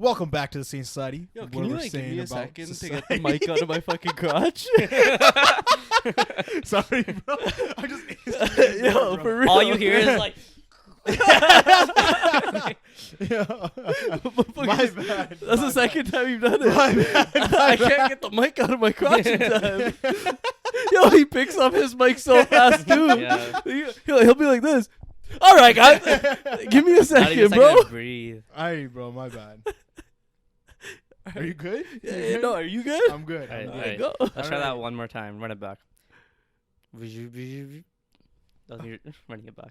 Welcome back to the Sayin Society. Yo, where can you we're give me saying a about second to society. get the mic out of my fucking crotch? Sorry, bro. I just Yo, for real. All you hear is like, Yeah. My bad. That's the second time you've done it. My bad. I can't get the mic out of my crotch in time. Yo, he picks up his mic so fast too. Yeah. He'll be like this. All right, guys, give me a not even second, a bro. second to breathe. Alright, bro. My bad. Are you good? Yeah, no, are you good? I'm good. Alright, I'm alright. good. Go. Let's try Alright. that one more time. Run it back. Doesn't you're running it back.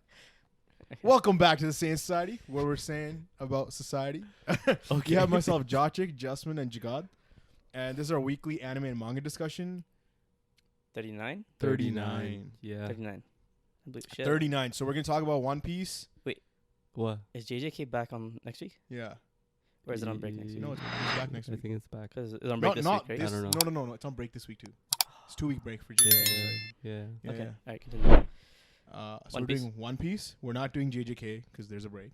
Welcome back to the Sayin Society, where we're saying about society. Okay. You have myself, Jochik, Justman, and Jagad. And this is our weekly anime and manga discussion. 39? 39. Yeah. 39. I believe, shit. 39. So we're going to talk about One Piece. What? Is JJK back on next week? Yeah. Or is it on break next week? No, it's back next I week. think it's back. Because it's on break this not week, right? this. I don't know. No. It's on break this week, too. It's 2-week break for JJK. Yeah. Sorry. Yeah. Yeah, Okay. yeah. Alright, continue. So One we're Piece. doing One Piece. We're not doing JJK because there's a break.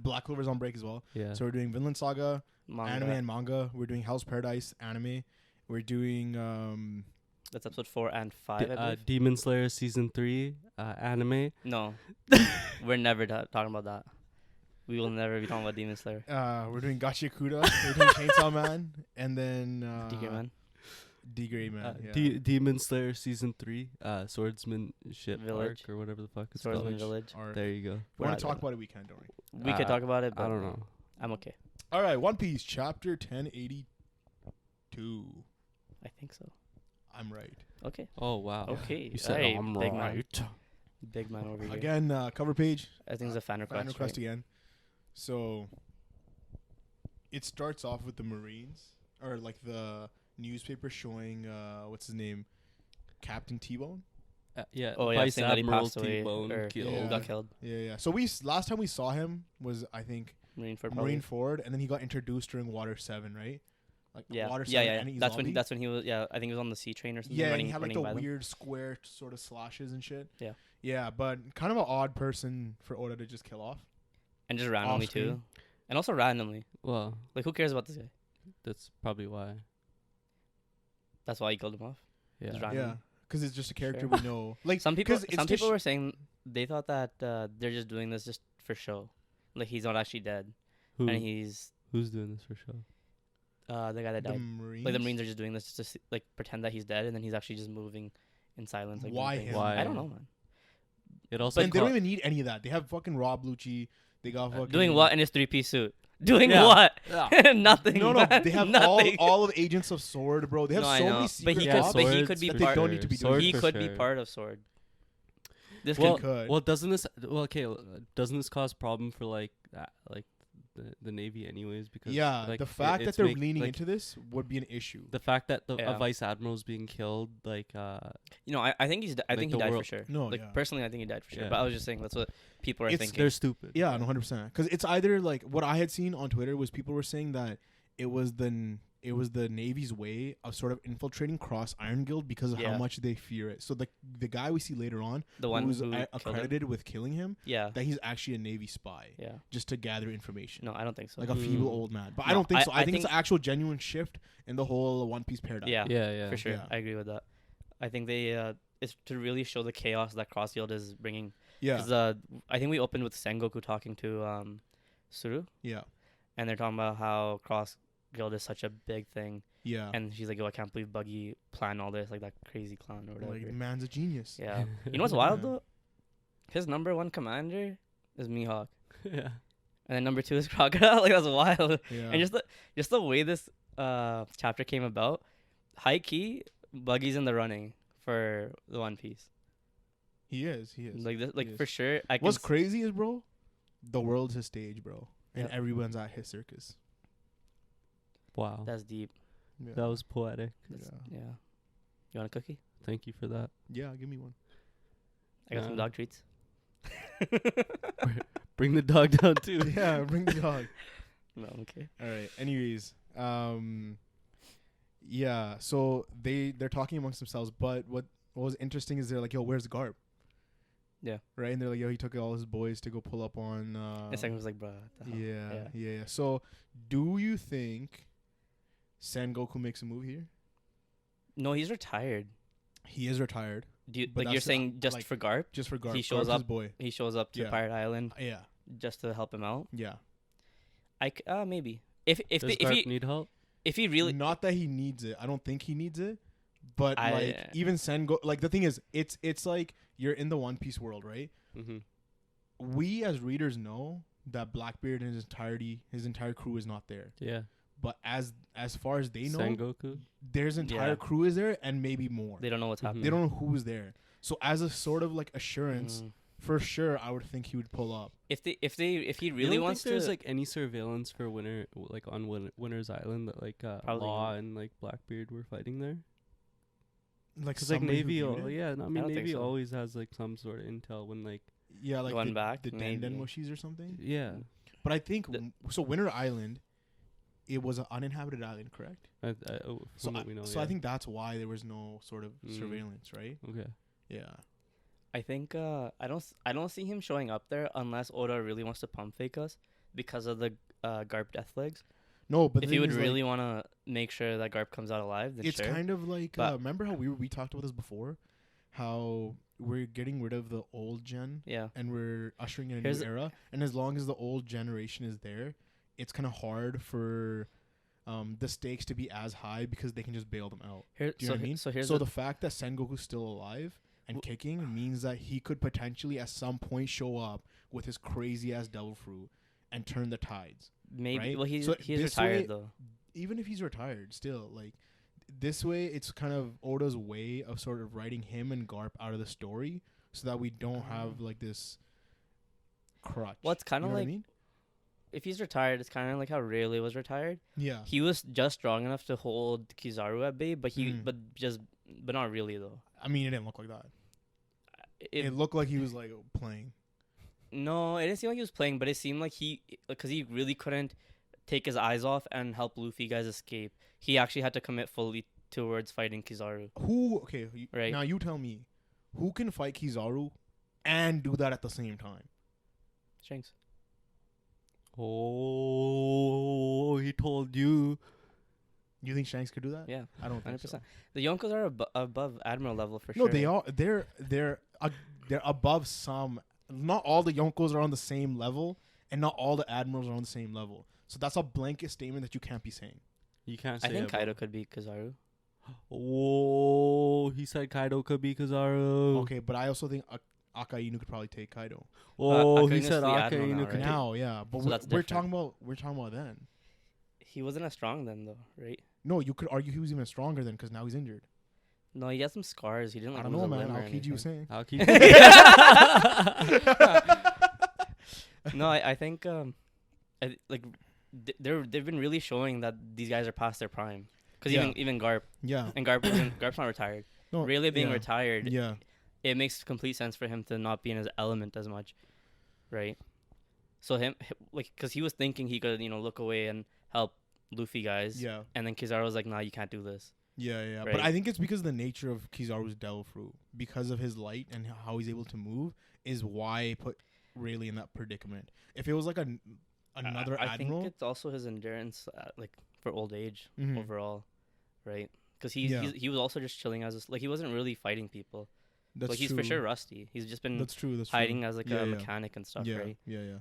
Black Clover's on break as well. Yeah. So we're doing Vinland Saga, Manga. anime and manga. We're doing Hell's Paradise, anime. We're doing That's episode 4 and 5, I believe. Demon Slayer season 3 anime. No. We're never talking about that. We will never be talking about Demon Slayer. we're doing Gachiakuta, we're doing Chainsaw Man, and then D.Gray Man. D.Gray Man. Yeah. Demon Slayer season 3 swordsmanship Village. arc or whatever the fuck it's Swordsman called. Village. Or There you go. if We're we want not to talk doing about it, we can, don't worry. We could talk about it, but I don't know. I'm okay. All right, One Piece, chapter 1082. I think so. I'm right. Okay. Oh wow. Okay. You said Alright, I'm big right. Man. Big man over here. Again, cover page. I think it's a fan request. Fan request right? again. So it starts off with the Marines, or like the newspaper showing what's his name, Captain T-Bone. Yeah. Oh yeah, Vice saying that he Admiral passed away T-Bone or killed. got killed. Yeah. So last time we saw him was, I think, Marineford. Marine Ford, and then he got introduced during Water 7, right? Like Yeah. Water 7 Yeah. and That's when he was. Yeah, I think he was on the sea train or something. Yeah, and running, he had like running the by them. weird square sort of slashes and shit. Yeah. Yeah, but kind of an odd person for Oda to just kill off. And just randomly off-screen. too, and also randomly. Well, Like, who cares about this guy? that's probably why. That's why he killed him off. Yeah. Just randomly. Yeah, because it's just a character Sure. we know. Like Some people. 'cause it's Some just people were saying they thought that they're just doing this just for show. Like, he's not actually dead, Who? and he's Who's doing this for show? the guy that the died. Marines. Like, the Marines are just doing this just to like pretend that he's dead, and then he's actually just moving in silence. Like, doing Why things. him? Why? I don't know, man. It also. And they don't even need any of that. They have fucking Rob Lucci. They got fucking Doing what in his 3-piece suit? Doing Yeah. what? Yeah. Nothing. No, man. they have nothing. all of Agents of Sword, bro. They have No, I so know. many But secret he Yeah, could. But he swords could be for that they part. don't need to be sure. doing. He for could be sure. part of Sword. This Well, could. well, doesn't this? Well, okay. Doesn't this cause problem for like the Navy anyways? Because Yeah, like, the fact that it's they're make- leaning like, into this would be an issue. the fact that a Yeah. vice admiral's being killed, like You know, I think he's. I Like think the he died for world- sure. No, like yeah. personally, I think he died for sure. Yeah. But I was just saying that's what people are It's- thinking. they're stupid. Yeah, no, 100%. Because it's either like what I had seen on Twitter was people were saying that it was the Navy's way of sort of infiltrating Cross Iron Guild because of how Yeah. much they fear it. So the guy we see later on, The one who's who killed him. accredited with killing him, Yeah. that he's actually a Navy spy, Yeah. just to gather information. No, I don't think so. Like a feeble old man. But I No, don't think I- so. I I think it's think- an actual genuine shift in the whole One Piece paradigm. Yeah. Yeah. For sure. Yeah. I agree with that. I think they it's to really show the chaos that Cross Guild is bringing. Yeah. 'Cause, I think we opened with Sengoku talking to Suru, Yeah. and they're talking about how Cross Guild is such a big thing, Yeah. and she's like, "Oh, I can't believe Buggy planned all this, like that crazy clown or whatever." Like, man's a genius. Yeah. You know what's wild Yeah. though? His number 1 commander is Mihawk, yeah. and then number 2 is Crocodile. Like, that's wild. Yeah. And just the way this chapter came about, high key, Buggy's in the running for the One Piece. He is. Like this, like He for is. sure. I can What's crazy is, bro, the world's his stage, bro. And Yep. everyone's at his circus. Wow. That's deep. Yeah. That was poetic. That's, Yeah. yeah. You want a cookie? Thank you for that. Yeah, give me one. I got some Yeah. dog treats. Bring the dog down too. Yeah, bring the dog. No, I'm okay. All right. Anyways, yeah. So they're talking amongst themselves, but what was interesting is they're like, "Yo, where's Garp?" Yeah. Right, and they're like, yo, he took all his boys to go pull up on. And Sengoku was like, bruh. What the hell? Yeah. So, do you think Sengoku makes a move here? No, he's retired. He is retired. Like you're that's saying just like, for Garp? Just for Garp. He shows Garp's up. his boy. He shows up to Pirate Island Yeah. just to help him out. Yeah. Maybe if Does if Garp he need help? if he really Not that he needs it. I don't think he needs it. But I- like even Sengoku, like the thing is, it's like you're in the One Piece world, right? Mm-hmm. We as readers know that Blackbeard and his entire crew is not there. Yeah. But as far as they know, Sengoku. there's entire Yeah. crew is there and maybe more. they don't know what's Mhm. happening. They don't know who's there. So as a sort of like assurance, Mm. for sure, I would think he would pull up. If he You really don't wants think there's to like any surveillance for Winter's Island that like Probably Law not. and like Blackbeard were fighting there? Like Because like somebody who Navy, viewed it? yeah, no, I mean don't think Navy so. always has like some sort of intel when like Yeah, like Going the, back, the Den maybe. Den Mushies or something. yeah. But I think The- so. Winter Island, it was an uninhabited island, correct? From So what we know, so yeah. I think that's why there was no sort of Mm. surveillance, right? Okay. Yeah. I think I don't see him showing up there unless Oda really wants to pump fake us because of the Garp death legs. No, but If the he thing would is, really want to make sure that Garp comes out alive, then it's sure. kind of like But- remember how we talked about this before, how we're getting rid of the old gen Yeah. and we're ushering in a Here's new era, and as long as the old generation is there, it's kind of hard for the stakes to be as high because they can just bail them out. Here, Do you know what I mean? So here's So the fact that Sengoku's still alive and kicking means that he could potentially at some point show up with his crazy ass devil fruit and turn the tides. maybe. right? Well, he's So he's this retired way- though. Even if he's retired, still like this way, it's kind of Oda's way of sort of writing him and Garp out of the story, so that we don't have like this crutch. Well, it's kind You of know what I like mean? if he's retired, it's kind of like how Rayleigh was retired. Yeah. He was just strong enough to hold Kizaru at bay, but Mhm. but not really though. I mean, it didn't look like that. It, It looked like he was like playing. no, it didn't seem like he was playing, but it seemed like because he really couldn't take his eyes off and help Luffy guys escape. He actually had to commit fully towards fighting Kizaru. Who? Okay. Right. Now you tell me, who can fight Kizaru and do that at the same time? Shanks. Oh, he told you. You think Shanks could do that? Yeah, I don't think 100%. so. The Yonkos are above Admiral level for No, sure. they are. They're above some. Not all the Yonkos are on the same level, and not all the admirals are on the same level. So that's a blanket statement that you can't be saying. You can't say I think about- Kaido could beat Kizaru. Oh, he said Kaido could be Kizaru. Okay, but I also think Akainu could probably take Kaido. Oh, he Akainu's said the admiral now, Akainu could right? take. Now, yeah, but So that's we're different. talking about then. He wasn't as strong then, though, right? No, you could argue he was even stronger then because now he's injured. No, he had some scars. He didn't like I don't lose know, a man. limb or Aokiji was anything. saying. I'll keep. No, I think they've been really showing that these guys are past their prime. Because Yeah. even Garp Yeah. and Garp's not retired. No, Rayleigh being yeah. retired, Yeah. it makes complete sense for him to not be in his element as much, right? So because he was thinking he could look away and help Luffy guys, Yeah. and then Kizaru was like, "Nah, you can't do this." Yeah. Right. But I think it's because of the nature of Kizaru's devil fruit, because of his light and how he's able to move, is why I put Rayleigh in that predicament. If it was like another I admiral, think it's also his endurance, for old age Mhm. overall, right? Because Yeah. he was also just chilling he wasn't really fighting people. that's Like he's true. for sure rusty. He's just been That's true. That's hiding true. as like Yeah, a yeah. mechanic and stuff, Yeah, right? yeah.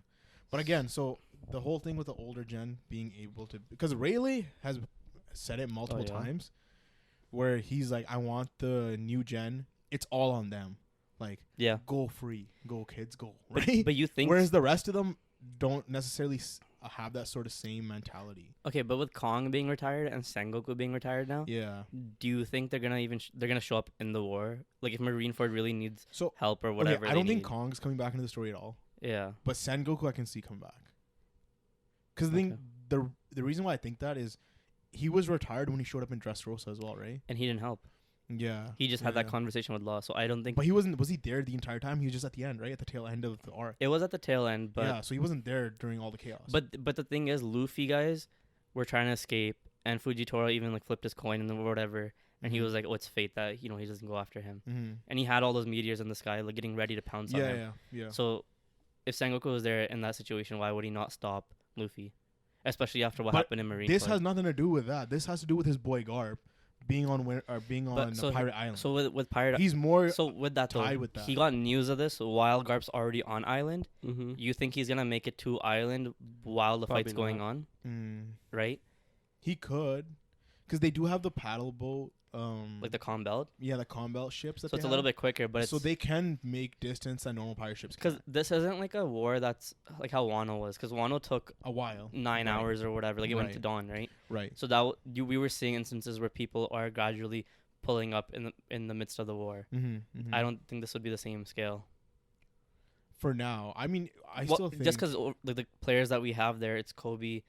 But again, so the whole thing with the older gen being able to, because Rayleigh has said it multiple yeah? times, where he's like, I want the new gen. It's all on them. Like, Yeah. go free, go kids, go. Right. But you think Whereas the rest of them don't necessarily have that sort of same mentality. okay, but with Kong being retired and Sengoku being retired now, Yeah. do you think they're gonna they're gonna show up in the war? Like if Marineford really needs So help or whatever. okay, I they don't think need. Kong's coming back into the story at all. Yeah. But Sengoku I can see come back. Because Okay. the reason why I think that is he was retired when he showed up in Dressrosa as well, right? And he didn't help. Yeah. He just had that yeah. conversation with Law. So I don't think But he wasn't. Was he there the entire time? He was just at the end, right? At the tail end of the arc. it was at the tail end. But yeah. So he wasn't there during all the chaos. but the thing is, Luffy guys were trying to escape, and Fujitora even like flipped his coin and whatever, and he was like, "Oh, it's fate that he doesn't go after him." Mm-hmm. And he had all those meteors in the sky, like getting ready to pounce on him. Yeah. So, if Sengoku was there in that situation, why would he not stop Luffy? Especially after what But happened in Marineford. This has nothing to do with that. This has to do with his boy Garp being on Pirate Island. So with Pirate, He's more so with that though, tied with that. he got news of this while Garp's already on island. Mm-hmm. You think he's gonna make it to island while the fight's Probably going not. on, right? He could, because they do have the paddle boat. Like the calm belt. Yeah, the combat ships. That So it's they a little have. bit quicker, but it's So they can make distance that normal pirate ships. because Can. this isn't like a war that's like how Wano was. Because Wano took A while. 9 Right. hours or whatever. Like it went to Right. dawn, right? Right. So we were seeing instances where people are gradually pulling up in the midst of the war. Mm-hmm. I don't think this would be the same scale. For now, I mean, I Well, still think just because like the players that we have there, it's Kobe,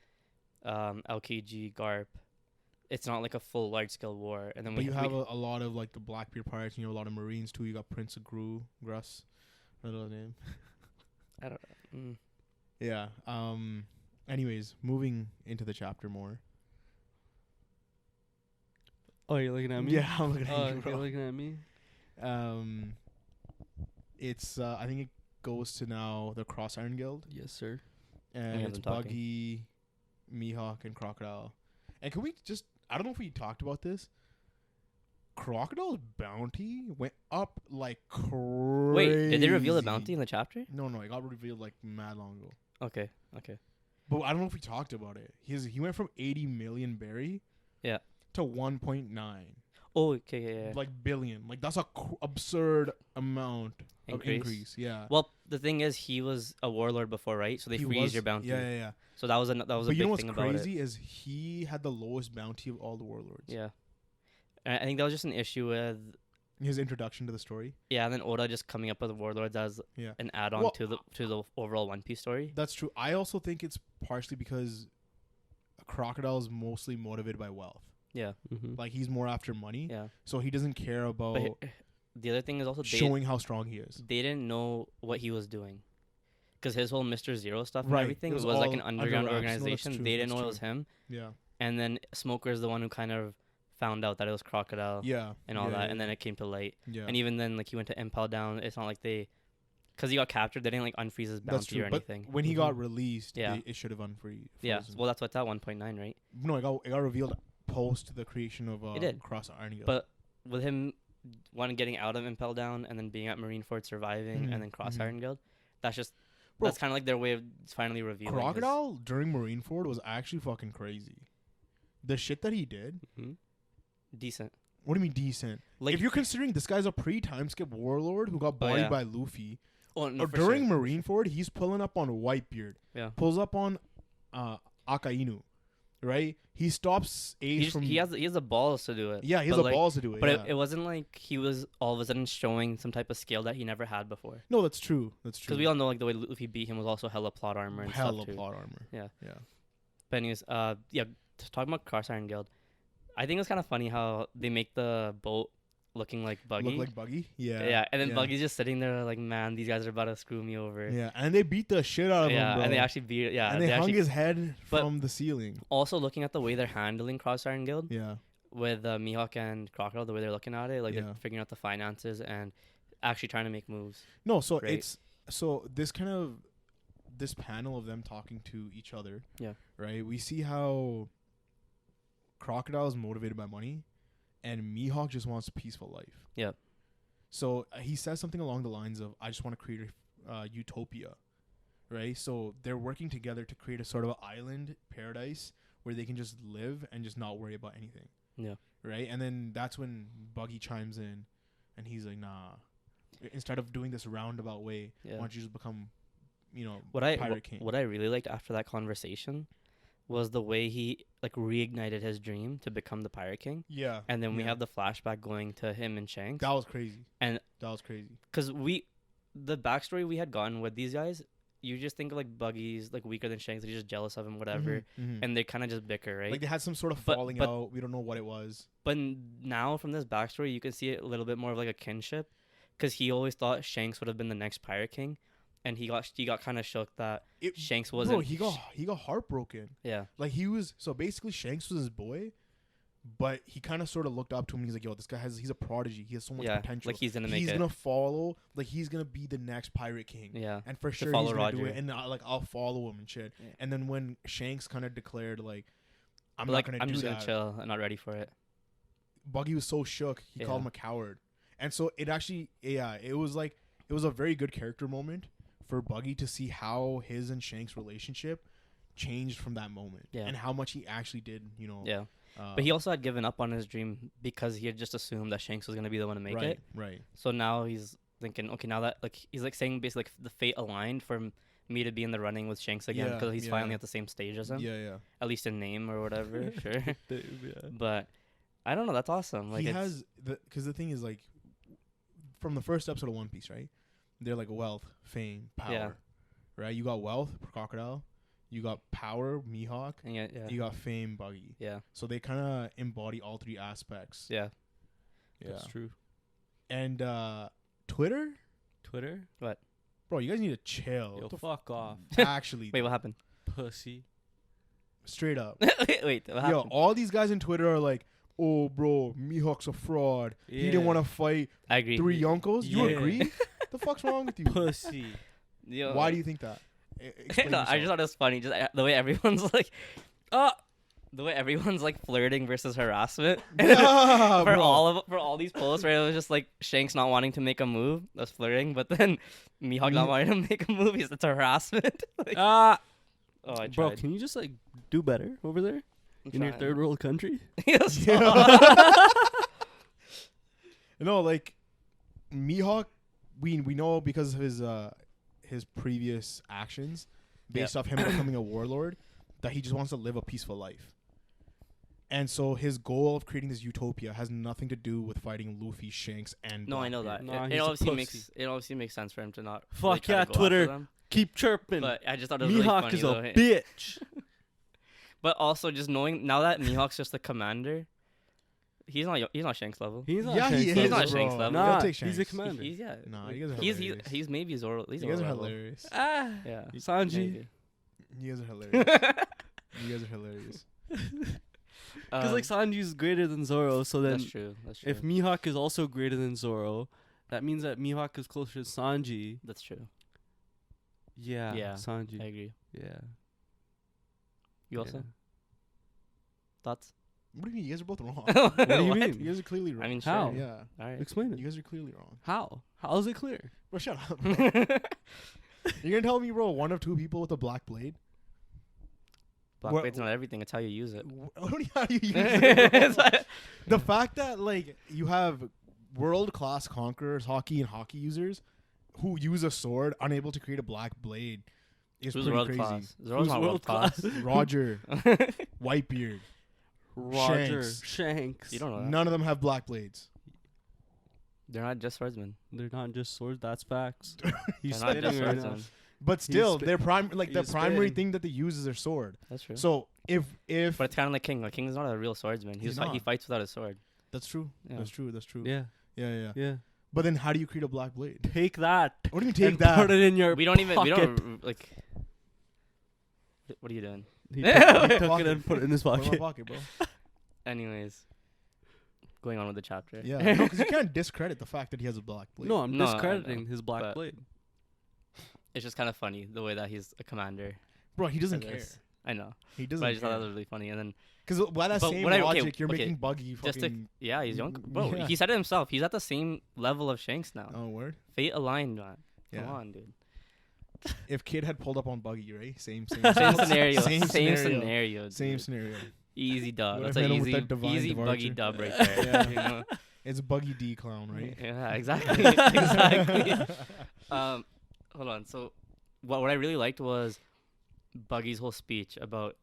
LKG, Garp. It's not like a full large scale war. And then But you have a lot of like the Blackbeard pirates, and you have a lot of Marines too. You got Prince of Gruss, I don't know the name. I don't. Yeah. Anyways, moving into the chapter more. Oh, you're looking at me? Yeah, I'm looking at Oh, you, you're bro. looking at me? It's I think it goes to now the Cross Iron Guild, Yes, sir. and have it's them talking. Buggy, Mihawk, and Crocodile. And can we just? I don't know if we talked about this. Crocodile's bounty went up like crazy. Wait, did they reveal the bounty in the chapter? No, it got revealed like mad long ago. Okay. But I don't know if we talked about it. He went from 80 million berry, Yeah. to 1.9 Oh, okay, yeah. like billion. Like that's a absurd amount of Increase? increase. Yeah. Well, the thing is, he was a warlord before, right? So they He freeze was- your bounty. Yeah. So that was a But big you know what's thing about it. crazy is he had the lowest bounty of all the warlords. Yeah. And I think that was just an issue with His introduction to the story. and then Oda just coming up with warlords as Yeah. an add-on Well, to the overall One Piece story. That's true. I also think it's partially because Crocodile is mostly motivated by wealth. Yeah. Mm-hmm. Like he's more after money, Yeah. so he doesn't care about But the other thing is also showing how strong he is. they didn't know what he was doing. Because his whole Mr. Zero stuff and Right. everything It was was like all an under underground wraps. No, that's organization. true. They didn't That's know it was him. Yeah. And then Smoker is the one who kind of found out that it was Crocodile Yeah. and all Yeah, that. yeah, And then it came to light. yeah. And even then, like, he went to Impel Down. It's not like because he got captured, they didn't, like, unfreeze his That's bounty true. or But anything. when he got released, Yeah. it should have unfreeze. Yeah. Well, that's what's at 1.9, right? No, it got revealed post the creation of It did. Cross Iron Guild. But with him, getting out of Impel Down and then being at Marineford surviving Mhm, and then Cross mhm. Iron Guild, that's Bro, kind of like their way of finally revealing his- Crocodile during Marineford was actually fucking crazy. The shit that he did. Mm-hmm. decent. What do you mean decent? Like, If you're considering this guy's a pre-time skip warlord who got bodied yeah. by Luffy, oh, no, or for during sure. Marineford, he's pulling up on Whitebeard. Yeah. Pulls up on Akainu, right? He stops Ace from. he has the balls to do it. Yeah, he has but, the like, balls to do it. But yeah. it wasn't like he was all of a sudden showing some type of skill that he never had before. No, that's true. That's true. Because we all know like the way Luffy beat him was also hella plot armor and hella stuff too. plot armor. Yeah. Yeah. But anyways, talking about Cross Iron Guild, I think it's kind of funny how they make the boat looking like Buggy. Look like Buggy. Yeah. Yeah, and then yeah. Buggy's just sitting there like, man, these guys are about to screw me over. Yeah, and they beat the shit out of him, bro. and they actually beat. Yeah, and they hung actually, his head but- from the ceiling. also looking at the way they're handling Cross Iron Guild Yeah. with Mihawk and Crocodile, the way they're looking at it, like Yeah. they're figuring out the finances and actually trying to make moves. No, so Right. it's this panel of them talking to each other. Yeah. Right? We see how Crocodile is motivated by money and Mihawk just wants a peaceful life. Yeah. So he says something along the lines of, I just want to create a utopia. Right? So they're working together to create a sort of island paradise where they can just live and just not worry about anything. Yeah. Right? And then that's when Buggy chimes in and he's like, nah. Instead of doing this roundabout way, Yeah. why don't you just become, What Pirate King? I really liked after that conversation was the way he like reignited his dream to become the Pirate King. Yeah. And then we yeah. have the flashback going to him and Shanks. That was crazy. And- that was crazy. Because the backstory we had gotten with these guys, you just think like Buggy's like weaker than Shanks, he's just jealous of him, whatever. Mhm. And they kind of just bicker, right? Like they had some sort of But- falling but- out. We don't know what it was. But now from this backstory, you can see it a little bit more of like a kinship, because he always thought Shanks would have been the next Pirate King, and he got kind of shook that Shanks wasn't. Bro, he got heartbroken. Yeah, Like basically Shanks was his boy, but he kind of sort of looked up to him. And he's like, "Yo, this guy he's a prodigy. He has so much Yeah, potential. like he's gonna make he's it. gonna follow. Like he's gonna be the next pirate king. Yeah. And for sure follow he's gonna do Roger. it. And I'll follow him and shit. Yeah. And then when Shanks kind of declared like, I'm Like, not gonna I'm do just that. gonna chill. I'm not ready for it. Buggy was so shook. He called Yeah. him a coward. And so it actually, it was a very good character moment for Buggy to see how his and Shanks' relationship changed from that moment. Yeah. And how much he actually did, you know. Yeah. But he also had given up on his dream because he had just assumed that Shanks was gonna be the one to make it. Right. So now he's thinking, okay, now that like he's like saying basically like the fate aligned for me to be in the running with Shanks again Yeah, because he's yeah. finally at the same stage as him. Yeah. At least in name or whatever. Sure. Yeah. But I don't know. That's awesome. Like he it's, has, because the thing is like, from the first episode of One Piece, right? They're like wealth, fame, power. Yeah. Right? You got wealth, Crocodile. You got power, Mihawk. and yeah. You got fame, Buggy. Yeah. So they kind of embody all three aspects. Yeah. Yeah. That's true. And Twitter? Twitter? Bro, you guys need to chill. Yo, What the fuck off. Actually, Wait, what happened? Pussy. straight up. Wait, what Yo, happened? all these guys on Twitter are like, oh, bro, Mihawk's a fraud. He didn't Yeah. want to fight I agree. 3 Yonkos. You Yeah. agree? The fuck's wrong with you? Pussy. Yo, Why do you think that? Explain no, I just yourself. thought it was funny. Just the way everyone's like, the way everyone's like flirting versus harassment. Yeah, for bro. for all these posts where it was just like Shanks not wanting to make a move, that's flirting, but then Mihawk not wanting to make a move, it's harassment. Like, Ah, oh, I bro, tried. can you just like do better over there I'm in your trying. third world country? Yes. No, like Mihawk, we know because of his previous actions, based off him becoming a warlord, that he just wants to live a peaceful life. And so his goal of creating this utopia has nothing to do with fighting Luffy, Shanks, and No, I know that. Nah, It he's a obviously makes sense for him to not. Fuck try yeah, to go after Twitter. them, Keep chirping. but I just thought it was really Mihawk funny. is a though. bitch. But also just knowing now that Mihawk's just the commander, he's not Shanks level. He's not Yeah, he Shanks is. He's not level. Shanks bro. level. You gotta Nah, take he's a Shanks. commander. He's yeah. Nah, you guys are hilarious. He's maybe Zoro. He's You guys are Zoro level. hilarious. Ah, Yeah. Sanji. Maybe. You guys are hilarious. You guys are hilarious. Because like Sanji's greater than Zoro, so then that's true. That's true. if Mihawk is also greater than Zoro, that means that Mihawk is closer to Sanji. That's true. Yeah, Yeah, Sanji. I agree. Yeah. You also Yeah. thoughts? What do you mean? You guys are both wrong. What do you What? mean? You guys are clearly wrong. I mean, How? sure. yeah. All right. Explain You it. guys are clearly wrong. How? How is it clear? Bro, shut up. Bro. You're gonna tell me, bro, one of two people with a black blade? Black What- blade's not everything. It's how you use it. How do you use it, bro? The fact that like you have world class conquerors, hockey and hockey users who use a sword unable to create a black blade is Who's pretty world crazy. class? Zoro's Who's not world world class. Roger, Whitebeard, Roger Shanks. Shanks. You don't know that. none of them have black blades. They're not just swordsmen. They're not just swords. That's facts. He's They're not just spitting right now. swordsmen. But still, spi- their the he's primary spitting. thing that they use is their sword. That's true. So if But it's kind of like King. Like King's not a real swordsman. He's He not. fights without a sword. that's true, Yeah. that's true, that's true. Yeah, Yeah. yeah. But then how do you create a black blade? Take that. What do you mean take and that? Put it in your. We don't even. We pocket. don't like. What are you doing? He took it Pocket. and put it in his Put it in my pocket. pocket, bro. Anyways, going on with the chapter. Yeah, no, because you can't discredit the fact that he has a black blade. No, I'm No, I discrediting know, his black but- blade. It's just kind of funny the way that he's a commander. bro, he doesn't for care. this. I know, He but doesn't I just thought that care. was really funny. And then Because by that But same what I- okay, logic, you're okay, making Buggy just to fucking. yeah, he's young. Bro, Yeah. he said it himself. He's at the same level of Shanks now. Oh, word. Fate aligned, man. Yeah. Come on, dude. If Kid had pulled up on Buggy, right? Same Same scenario. Same Same scenario. scenario. Same dude. snenario. Easy dub. Would've That's hit an him with easy, that divine easy Buggy departure. dub right there. Yeah. You know? It's Buggy D clown, right? Yeah, exactly. Exactly. Hold on. So, what I really liked was Buggy's whole speech about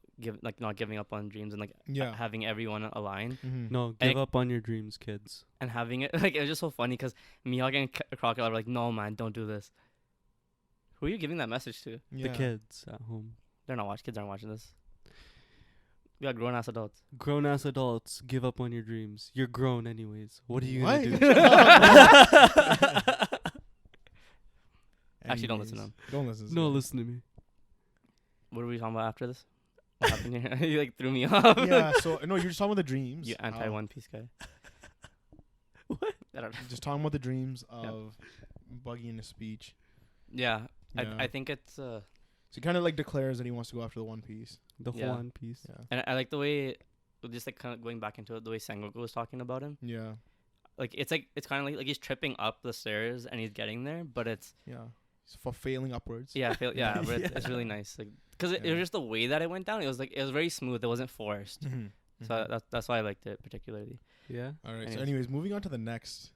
not giving up on dreams and like Yeah. having everyone align Mhm. No, And give up on your dreams, kids. and having it like it was just so funny because Mihawk and Crocodile were like, "No, man, don't do this." Who are you giving that message to? Yeah. The kids at home. They're not watching. Kids aren't watching this. We got grown ass adults. Grown ass adults, give up on your dreams. You're grown anyways. What are you What? gonna do? Actually, don't listen to Anyways, him. Don't listen. To No, him. listen to me. What are we talking about after this? What happened here? You like threw me off. Yeah. So no, you're just talking about the dreams. You anti One Piece guy. What? I don't know. Just talking about the dreams of Buggy in his speech. Yeah, Yeah. I think it's So he kind of like declares that he wants to go after the One Piece. The Yeah. One Piece. Yeah. and I like the way, just like kind of going back into it, the way Sengoku was talking about him. Yeah. Like it's kind of like he's tripping up the stairs and he's getting there, but it's Yeah. He's for failing upwards. but it's really nice. Like because it was just the way that it went down. It was very smooth. It wasn't forced. Mhm. So that's why I liked it particularly. Yeah. All right. So, Anyways. anyways, moving on to the next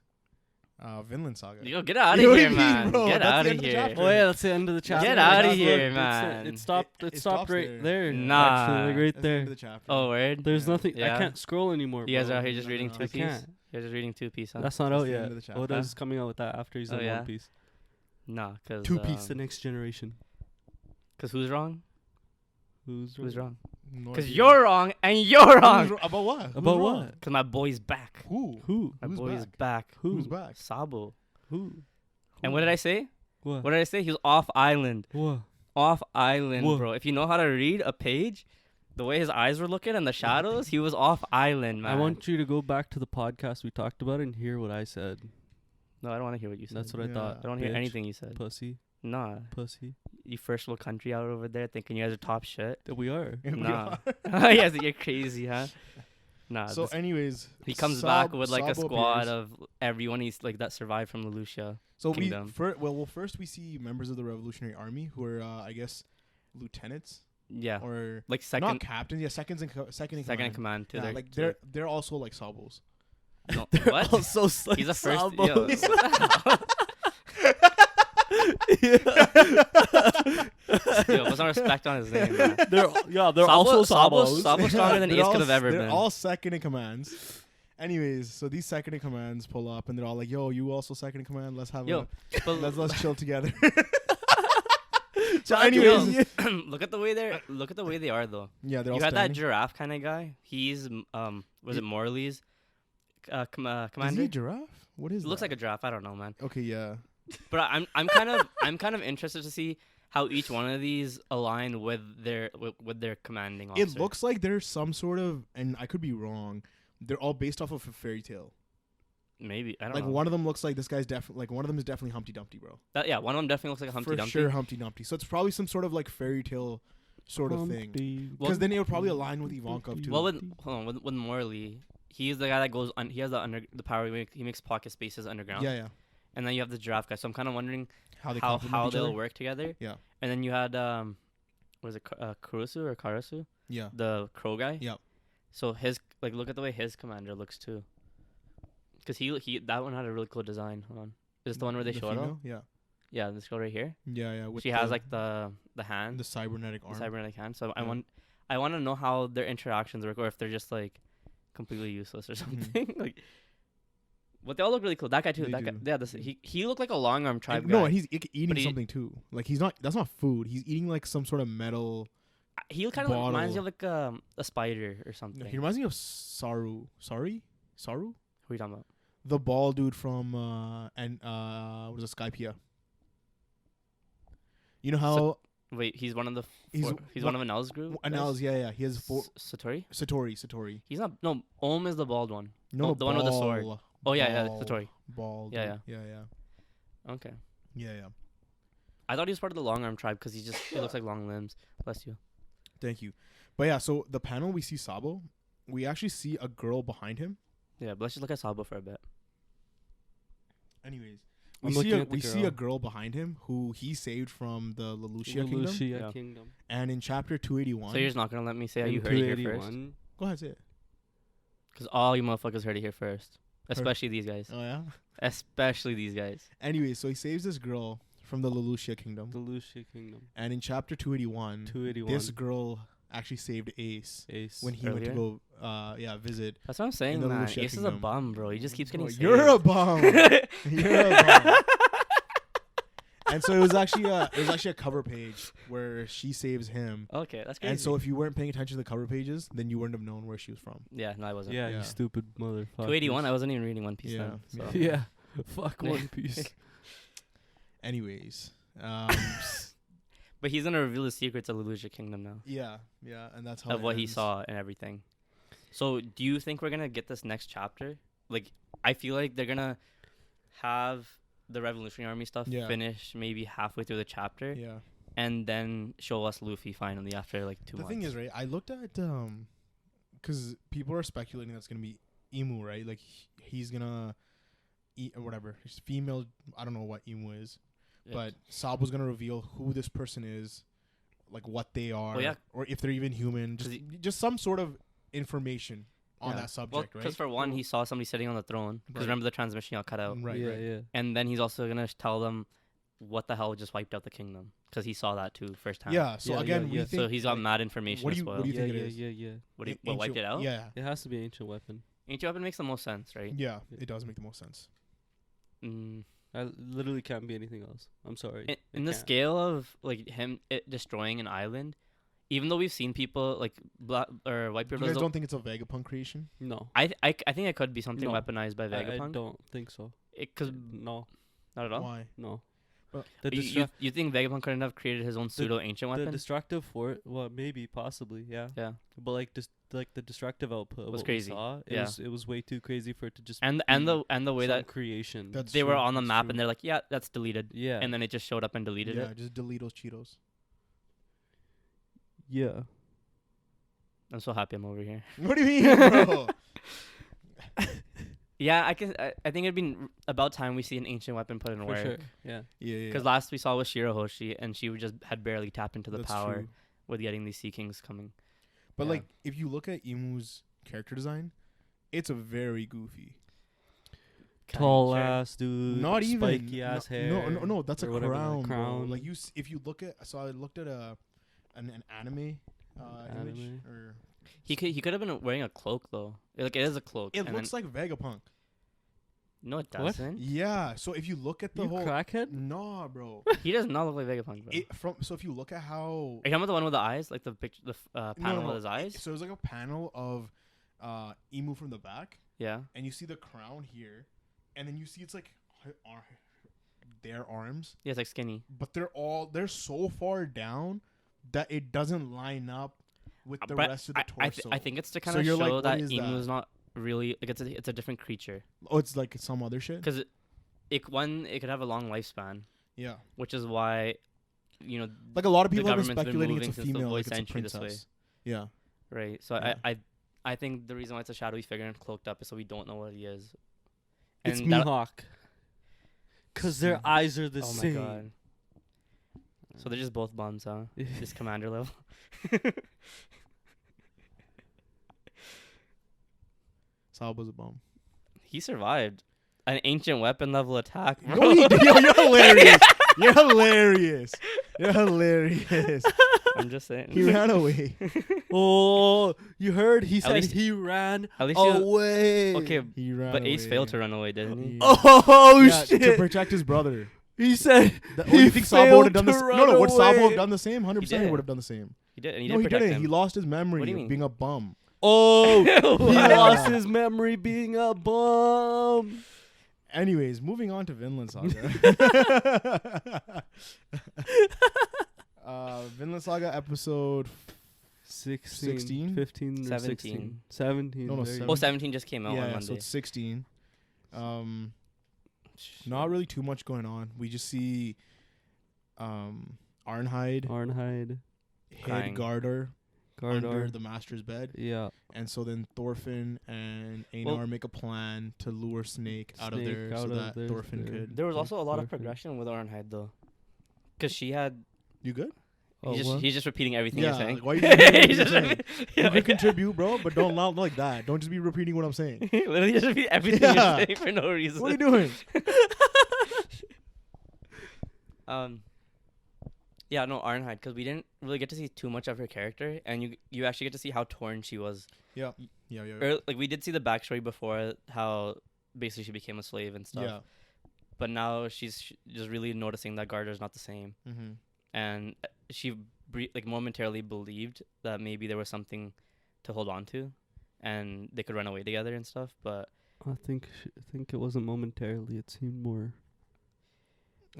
Vinland Saga. Yo, get out of Yo, what do here, you mean, man. bro? Get That's out the of end of the here. chapter. Oh yeah, that's the end of the chapter. Get outta Look, here, it's- man. It stopped. It It stopped stops right there. Nah. Actually, like right That's the end there. of the chapter. Oh, word. There's Yeah. nothing. Yeah. I can't scroll anymore. You guys bro. are out here just No, reading no, no. Two I Piece. can't. You're just reading Two Piece, huh? That's not That's out the yet. end of the chapter. Oda is coming out with that after he's Oh, done yeah? One Piece. Nah, cause Two Piece, The next generation. Cause who's wrong? Who's Wrong? No Cause idea. you're wrong and you're Who's wrong. About what? Who's About wrong? what? Cause my boy's back. Who? Who? My Who's boy's back? back. Who's back? Sabo. Who? And what did I say? What? What did I say? He was off island. What? Off island, Whoa. bro. If you know how to read a page, the way his eyes were looking and the shadows, he was off island, man. I want you to go back to the podcast we talked about it and hear what I said. No, I don't want to hear what you said. That's what I Yeah. thought. I don't hear bitch. anything you said. Pussy. Nah. Pussy. You first world country out over there thinking you guys are top shit. That we are. We Nah. are. Yes, you're crazy, huh? Nah. So, anyways, he comes back with like a Sabo squad appears. of everyone he's like that survived from the Lucia. So Kingdom. first we see members of the Revolutionary Army who are, I guess, lieutenants Yeah. or Like not second captains. Yeah, second in in command to Yeah, their like to they're also like sabos. their- no, They're what? also like He's a first. Sabos. Yo, what the hell? Yo, put some respect on his name, man. They're Sabo- also Sabo's Sabos. stronger than They're Ace all could have s- ever They're been. all second in commands. Anyways, so these second in commands pull up and they're all like, "Yo, you also second in command? Let's have Yo, but let's chill together." So, Yo, anyways, look at the way they are though. yeah, they're all You had that standing. giraffe kind of guy. He's was it Morley's Is commander? he a giraffe? What is? Looks that? like a giraffe. I don't know, man. Okay, yeah. But I'm kind of interested to see how each one of these align with their commanding officer. It looks like there's some sort of, and I could be wrong. They're all based off of a fairy tale. maybe I don't Like know. one of them looks like this guy's definitely like one of them is definitely Humpty Dumpty, bro. Yeah, one of them definitely looks like a Humpty For Dumpty. sure, Humpty Dumpty. So it's probably some sort of like fairy tale sort of thing. Well, Because then it would probably align with Ivanka too. Well, with Morley, he's the guy that goes on. He has the power. He makes pocket spaces underground. yeah, yeah. And then you have the giraffe guy. So I'm kind of wondering How they how complement each they'll other. work together. Yeah. And then you had was it Kurusu or Karasu, Yeah. the crow guy? Yep. So his look at the way his commander looks too. Cause he that one had a really cool design. Hold on, is this the one where they The show it? All? female? Yeah. Yeah, this girl right here. Yeah, yeah. With She has like the hand, the cybernetic the arm. cybernetic hand. So Yeah. I want to know how their interactions work, or if they're just like completely useless or something. Like, but they all look really cool. That guy too. They That guy, do. yeah. He looked like a long arm tribe And guy. no, and he's eating he- something too. Like he's not. That's not food. He's eating like some sort of metal. He kind of reminds me bottle. of like a spider or something. No, he reminds me of Saru. Saru? Who are you talking about? The bald dude from what is it, Skypia? You know how Wait, he's one of the. He's He's one of Anel's group. Anel's, yeah. He has four Satori. Satori. He's not. No, Om is the bald one. No, the one with the sword. ball. Oh yeah, Bald. Satori. Bald. Yeah, yeah. Okay. Yeah. I thought he was part of the long arm tribe because he looks like long limbs. Bless you. Thank you. But yeah, so the panel we see Sabo, we actually see a girl behind him. Yeah, but let's just look at Sabo for a bit. Anyways, I'm we looking at the see a girl. girl behind him who he saved from the Lelouchia Kingdom. Lelouchia Yeah. Kingdom. And in chapter 281, So you're just not gonna let me say how In you heard it here 281. first? go ahead, say it. Because all you motherfuckers heard it here first, especially these guys. Oh yeah. Especially these guys. Anyway, so he saves this girl from the Lelouchia Kingdom, Lelouchia Kingdom. and in chapter 281, 281. this girl actually saved Ace Ace. when he went to Earlier? go visit. That's what I'm saying, the man. Lelouchia Ace is a Kingdom. bum, bro. He just keeps getting Oh, saved. you're a bum. You're a bum. And so it was actually a cover page where she saves him. Okay, that's crazy. And so if you weren't paying attention to the cover pages, then you wouldn't have known where she was from. yeah, no, I wasn't. Yeah, Yeah. you stupid motherfucker. 281. I wasn't even reading One Piece Yeah, then. yeah. So. Yeah. Fuck One Piece. Anyways, But he's gonna reveal the secrets of the Lucia Kingdom now, Yeah, and that's how of it what he ends. saw and everything. So, do you think we're gonna get this next chapter? Like, I feel like they're gonna have the Revolutionary Army stuff Yeah. finish maybe halfway through the chapter, Yeah. and then show us Luffy finally after like 2 The months. thing is, right? I looked at because people are speculating that's gonna be Emu, right? Like he's gonna eat or whatever. He's female. I don't know what Emu is, but Sabo's gonna reveal who this person is, like what they are, Well, yeah. or if they're even human. 'Cause Just some sort of information on Yeah. that subject, because right? for one, he saw somebody sitting on the throne. Because Right. remember the transmission got cut out, Right. yeah, Right. yeah. and then he's also gonna tell them what the hell just wiped out the kingdom, because he saw that too firsthand. Yeah. So Yeah, again, yeah, we yeah. think. So he's got like, mad information what do as you- well. what do you yeah, think it yeah, is? yeah. What ancient- wiped it out? Yeah. It has to be ancient weapon. Ancient weapon makes the most sense, right? Yeah. It does make the most sense. Mm. I literally can't be anything else. I'm sorry. In the scale of like it destroying an island, even though we've seen people like Whitebeard You was guys don't think it's a Vegapunk creation? No. I think it could be something No. weaponized by I Vegapunk. don't think so. Because No. not at all. Why? No. But The You think Vegapunk couldn't have created his own pseudo ancient the weapon? destructive well, maybe, possibly, yeah. Yeah. But like the destructive output of Was what crazy. we saw, Yeah. it was way too crazy for it to just And be the way some that creation. That's they were true, on the that's map true. and they're like, yeah, that's deleted. yeah. And then it just showed up and deleted Yeah, it. just delete those Cheetos. yeah. I'm so happy I'm over here. What do you mean, bro? Yeah, I think it'd be about time we see an ancient weapon put in For work. sure. Yeah. Yeah. Because last we saw was Shirahoshi, and she just had barely tapped into the That's power true. with getting these Sea Kings coming. But Yeah. like, if you look at Emu's character design, it's a very goofy. Tall Sure. ass dude. Not even spiky ass hair. No. That's a or whatever, crown, bro. crown. Like if you look at, so I looked at an anime image, Anime. or He could have been wearing a cloak though. Like it is a cloak. it and looks like Vegapunk. no, it What? doesn't. Yeah. So if you look at the You whole, crackhead? nah, bro. He does not look like Vegapunk, bro. So if you look at how, Are you talking about the one with the eyes, like the picture, panel no. with his eyes? So it's like a panel of Emu from the back, Yeah. and you see the crown here, and then you see it's like their arms, Yeah, it's like skinny. but they're so far down that it doesn't line up with the But rest of the torso. I think it's to kind So of you're show like, what that is Emu that? is not really like it's a different creature, Oh, it's like some other shit. because it could have a long lifespan, Yeah, which is why, like a lot of The people have been government's been speculating moving it's a since the female, like voice it's a entry this way. princess. Yeah, right. So Yeah. I think the reason why it's a shadowy figure and cloaked up is so we don't know what he is. It's And that- Mihawk. Because their eyes are the Oh my same. god. So they're just both bums, huh? Just commander level. Sabo's a bum. He survived an ancient weapon level attack, bro. No, he did. Yo, you're hilarious. You're hilarious. You're hilarious. I'm just saying. He ran away. Oh, you heard? He said least- he ran At least he was- away. okay, He ran but away. Ace failed to run away, didn't he? Yeah. Oh, Yeah, shit. to protect his brother. He said Oh, you think Sabo would have done the to same? No, would Sabo run have done the same? 100% he did. would have done the same. He did, and he No, did he protect didn't. him. He lost his memory What do you of mean? being a bum. Oh, he Yeah. lost his memory being a bum. Anyways, moving on to Vinland Saga. Vinland Saga episode 16? 15, or 17. 16. 17. No, there you 7. go. 17 just came out on yeah, Monday. so it's 16. Not really too much going on. We just see Arnheid Arnheid. hid Crying. Gardar under Gardar. the master's bed. Yeah. And so then Thorfinn and Einar make a plan to lure Snake out of Snake there out so of that there, Thorfinn there. could. There was also a lot of Thorfinn. progression with Arnheid though, because she had. You good? Oh, He's what? just repeating everything Yeah, you're saying. like, why you just repeating what He's you're just saying? repeat- You yeah, can contribute, bro, but don't not like that. Don't just be repeating what I'm saying. literally just repeat everything Yeah. you're saying for no reason. What are you doing? Yeah, no, Arnheid, because we didn't really get to see too much of her character, and you actually get to see how torn she was. Yeah. Or, like, we did see the backstory before, how basically she became a slave and stuff. Yeah. But now she's just really noticing that Gardar's not the same, Mm-hmm. and she momentarily believed that maybe there was something to hold on to, and they could run away together and stuff. But I think it wasn't momentarily. It seemed more.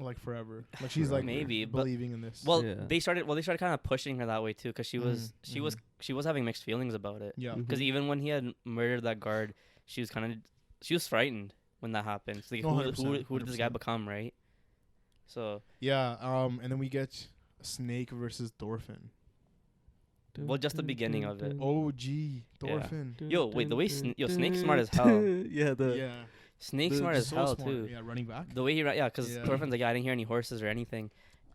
like forever. Like she's like Maybe, but- believing in this. Well, Yeah. they started kind of pushing her that way too, because she was Mhm, she was having mixed feelings about it. yeah. Mhm. Because even when he had murdered that guard, she was frightened when that happened. So like, No, who did this guy 100%. become, right? So Yeah. And then we get Snake versus Thorfinn. well, just the beginning of it. OG Thorfinn. Yo, wait, the way Snake's smart as hell. Yeah, Yeah. Snake's The- smart as So hell smart. too. Yeah, running back. The way because Yeah. Thorfinn's like, I didn't hear any horses or anything,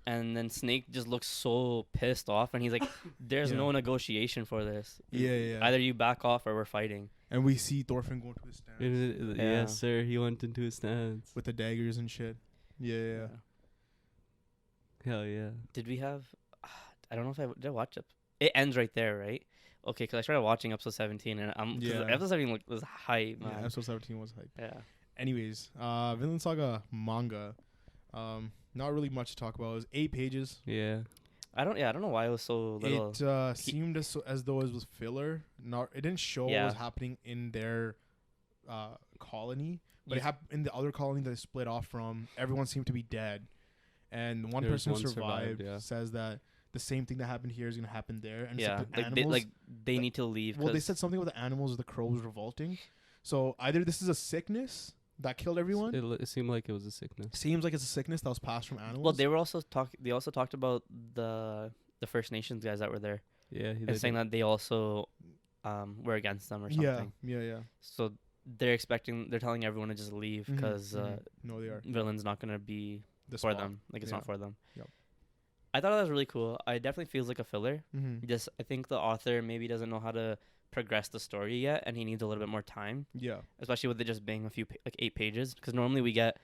and then Snake just looks so pissed off, and he's like, "There's Yeah. no negotiation for this. Yeah. Either you back off or we're fighting." And we see Thorfinn going to his stance Yeah. Yes, sir. He went into his stance. with the daggers and shit. Yeah. Hell yeah. Did we have? I don't know if did I watch it. It ends right there, right? Okay, because I started watching episode 17, and Yeah. episode 17 was hype, Yeah, man. episode 17 was hype. Yeah. Anyways, Vinland Saga manga. Not really much to talk about. It was 8 pages. Yeah. I don't know why it was so little. It seemed as though it was filler. It didn't show what Yeah. was happening in their colony, but You- in the other colony that they split off from, everyone seemed to be dead. And one There was person who one survived, survived yeah. says that the same thing that happened here is gonna happen there. And Yeah, it's the like animals, they need to leave. well, they 'cause- said something about the animals or the crows revolting. So either this is a sickness that killed everyone. It seemed like it was a sickness. Seems like it's a sickness that was passed from animals. well, they were also They also talked about the First Nations guys that were there, Yeah. and saying that they also were against them or something. Yeah. So they're telling everyone to just leave Mhm, because mhm. No, they are Vinland's not gonna be the for spot. them. Like it's Yeah. not for them. Yep. I thought that was really cool. I definitely feels like a filler. Mm-hmm. Just I think the author maybe doesn't know how to progress the story yet, and he needs a little bit more time, Yeah. especially with it just being like 8 pages. Because normally we get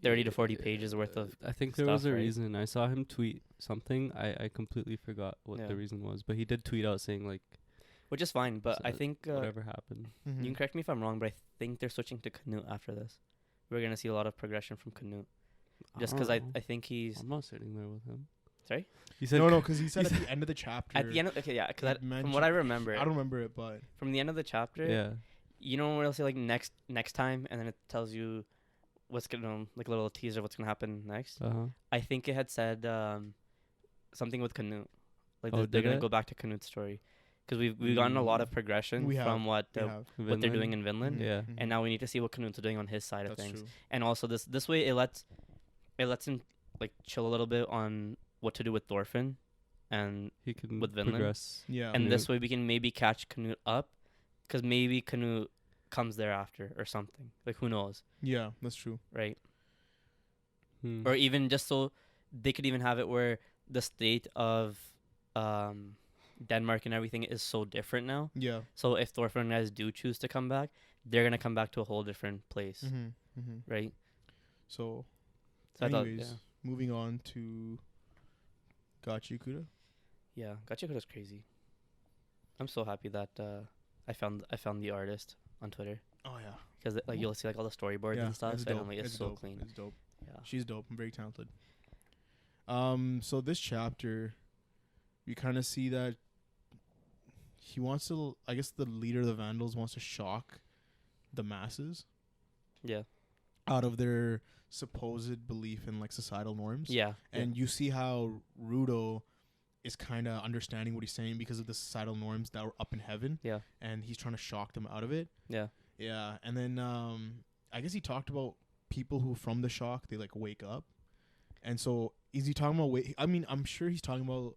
30 to 40 pages worth of. I think there was stuff, a right? reason. I saw him tweet something. I completely forgot what Yeah. the reason was, but he did tweet out saying like Which is fine, but I So think whatever happened. Mm-hmm. you can correct me if I'm wrong, but I think they're switching to Canute after this. We're gonna see a lot of progression from Canute, just because I don't know. I think he's I'm not sitting there with him. Sorry? He said No, because he said at the end of the chapter. at the end. Okay, yeah, because it from what I remember, I don't remember it, but from the end of the chapter, Yeah. you know where it'll say like next time, and then it tells you what's gonna like a little teaser of what's gonna happen next. Uh-huh. I think it had said something with Canute, like Oh, they're did gonna it? go back to Canute's story, because we've gotten a lot of progression We have. from what we the, have. what they're doing in Vinland, Yeah. Mhm. and now we need to see what Canute's doing on his side of That's things. true. And also this way it lets him like chill a little bit on what to do with Thorfinn, and He can with Vinland. progress. Yeah. and Yeah. this way we can maybe catch Canute up, because maybe Canute comes thereafter or something. Like who knows, Yeah, that's true. right? Hmm. Or even just so they could even have it where the state of Denmark and everything is so different now. Yeah. So if Thorfinn guys do choose to come back, they're gonna come back to a whole different place, Mm-hmm. Mm-hmm. right? So, So I thought, anyways, moving on to Gachiakuta. yeah, Gachiakuta's crazy. I'm so happy that I found the artist on Twitter, Oh yeah. because like you'll see like all the storyboards and stuff, It's and dope. I'm like, it's so dope. clean. It's dope. Yeah. She's dope and very talented. So this chapter, we kind of see that he wants to. I guess the leader of the Vandals wants to shock the masses Yeah. out of their supposed belief in like societal norms. Yeah. And you see how Rudo is kind of understanding what he's saying because of the societal norms that were up in heaven. Yeah. And he's trying to shock them out of it. Yeah. Yeah. And then I guess he talked about people who from the shock, they like wake up. And so is he talking about I mean, I'm sure he's talking about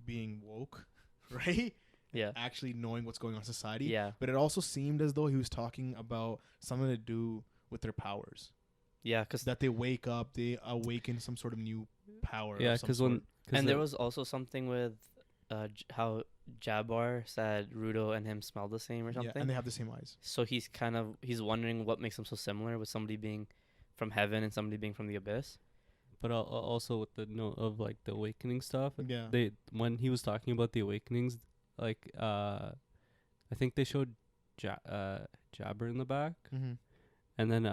being woke, right? Yeah. Actually knowing what's going on in society. Yeah. But it also seemed as though he was talking about something to do with their powers. Yeah. Because That they wake up, they awaken some sort of new power. Yeah, of some because sort. when and there was also something with how Jabbar said Rudo and him smell the same or something. Yeah, and they have the same eyes. So he's wondering what makes them so similar, with somebody being from heaven and somebody being from the abyss. but also with the note of like the awakening stuff. Yeah. They when he was talking about the awakenings, like I think they showed Jabber in the back, Mm-hmm. and then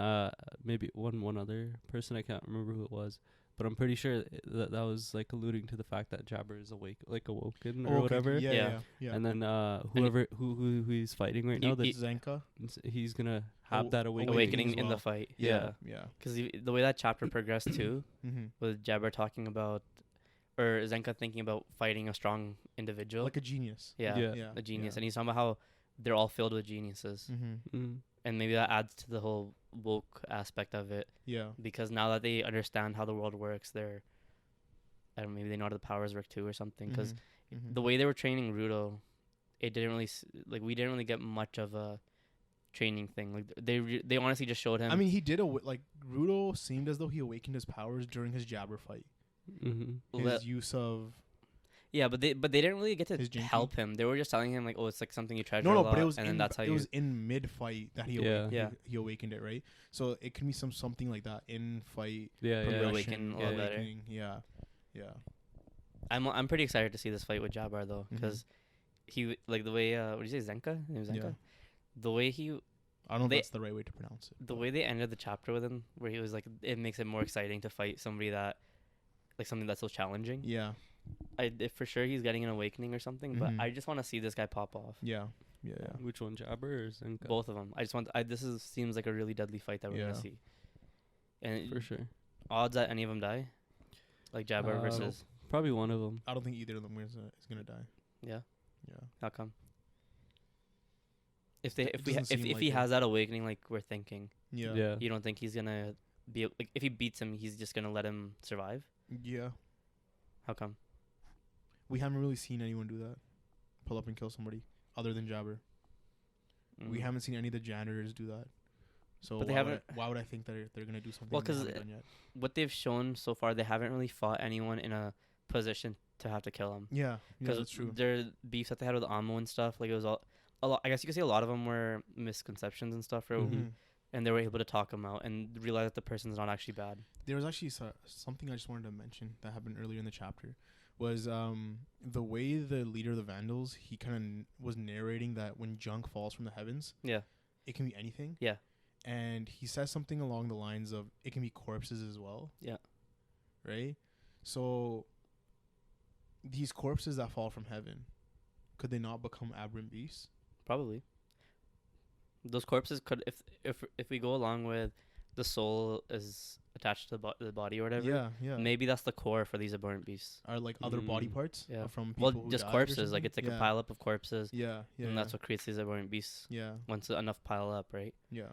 maybe one other person, I can't remember who it was, but I'm pretty sure that was like alluding to the fact that Jabber is awoken Oh, or okay. whatever. Yeah. And then whoever who he's fighting right now, Zenka. he's gonna have that awakening as in the well. fight. Yeah. Because the way that chapter progressed too, Mm-hmm. with Jabber talking about, or Zenka thinking about fighting a strong individual, Like a genius. yeah, Yeah. a genius, Yeah. and he's talking about how they're all filled with geniuses, Mm-hmm. and maybe that adds to the whole woke aspect of it, Yeah. because now that they understand how the world works, I don't know, maybe they know how the powers work too or something. Because Mm-hmm. the way they were training Rudo, it didn't really we didn't really get much of a training thing. Like they honestly just showed him. I mean, he did like Rudo seemed as though he awakened his powers during his Jabber fight. Mm-hmm. His use of but they didn't really get to his Jinky? help him. They were just telling him like, oh, it's like something you treasure. no, a lot, but it was and in, then that's how it was in mid fight that he Yeah. he awakened it, right? So it can be something like that in fight Yeah. Progression. progression, Awaken a lot better. awakening. Yeah. I'm pretty excited to see this fight with Jabbar though, because he like the way what did you say, Zenka? His name was Zenka. Yeah. The way he I don't know They- if that's the right way to pronounce it. the way they ended the chapter with him, where he was like, it makes it more exciting to fight somebody that, like something that's so challenging. Yeah. For sure he's getting an awakening or something, but Mhm. I just want to see this guy pop off. Yeah. Which one, Jabber or Zenka? Both of them. Seems like a really deadly fight that we're Yeah. gonna see. And For sure. odds that any of them die, like Jabbar versus Probably one of them. I don't think either of them is gonna die. yeah. Yeah. How come? It doesn't seem If like he it. has that awakening, like we're thinking, Yeah. Yeah. you don't think he's gonna be like, if he beats him, he's just gonna let him survive? Yeah. How come? We haven't really seen anyone do that. Pull up and kill somebody other than Jabber. We Mm. haven't seen any of the janitors do that. So But they why would I think that they're gonna do something? Well, they 'cause haven't done yet? What they've shown so far, they haven't really fought anyone in a position to have to kill him. Yeah, Because that's true. their beefs that they had with Amo and stuff, like it was a lot. I guess you could say a lot of them were misconceptions and stuff, right? Mhm. And they were able to talk them out and realize that the person's not actually bad. There was actually something I just wanted to mention that happened earlier in the chapter. Was the way the leader of the Vandals, he kind of was narrating that when junk falls from the heavens, Yeah. it can be anything. Yeah. And he says something along the lines of it can be corpses as well. Yeah. Right? So these corpses that fall from heaven, could they not become aberrant beasts? Probably. Those corpses could, if we go along with the soul is attached to the body or whatever. Yeah. Maybe that's the core for these abhorrent beasts. Are like other body parts Yeah. from people Well, who just died or corpses. Like something? it's like Yeah. a pileup of corpses, Yeah. and that's what creates these abhorrent beasts. Yeah. Once enough pile up, right? Yeah.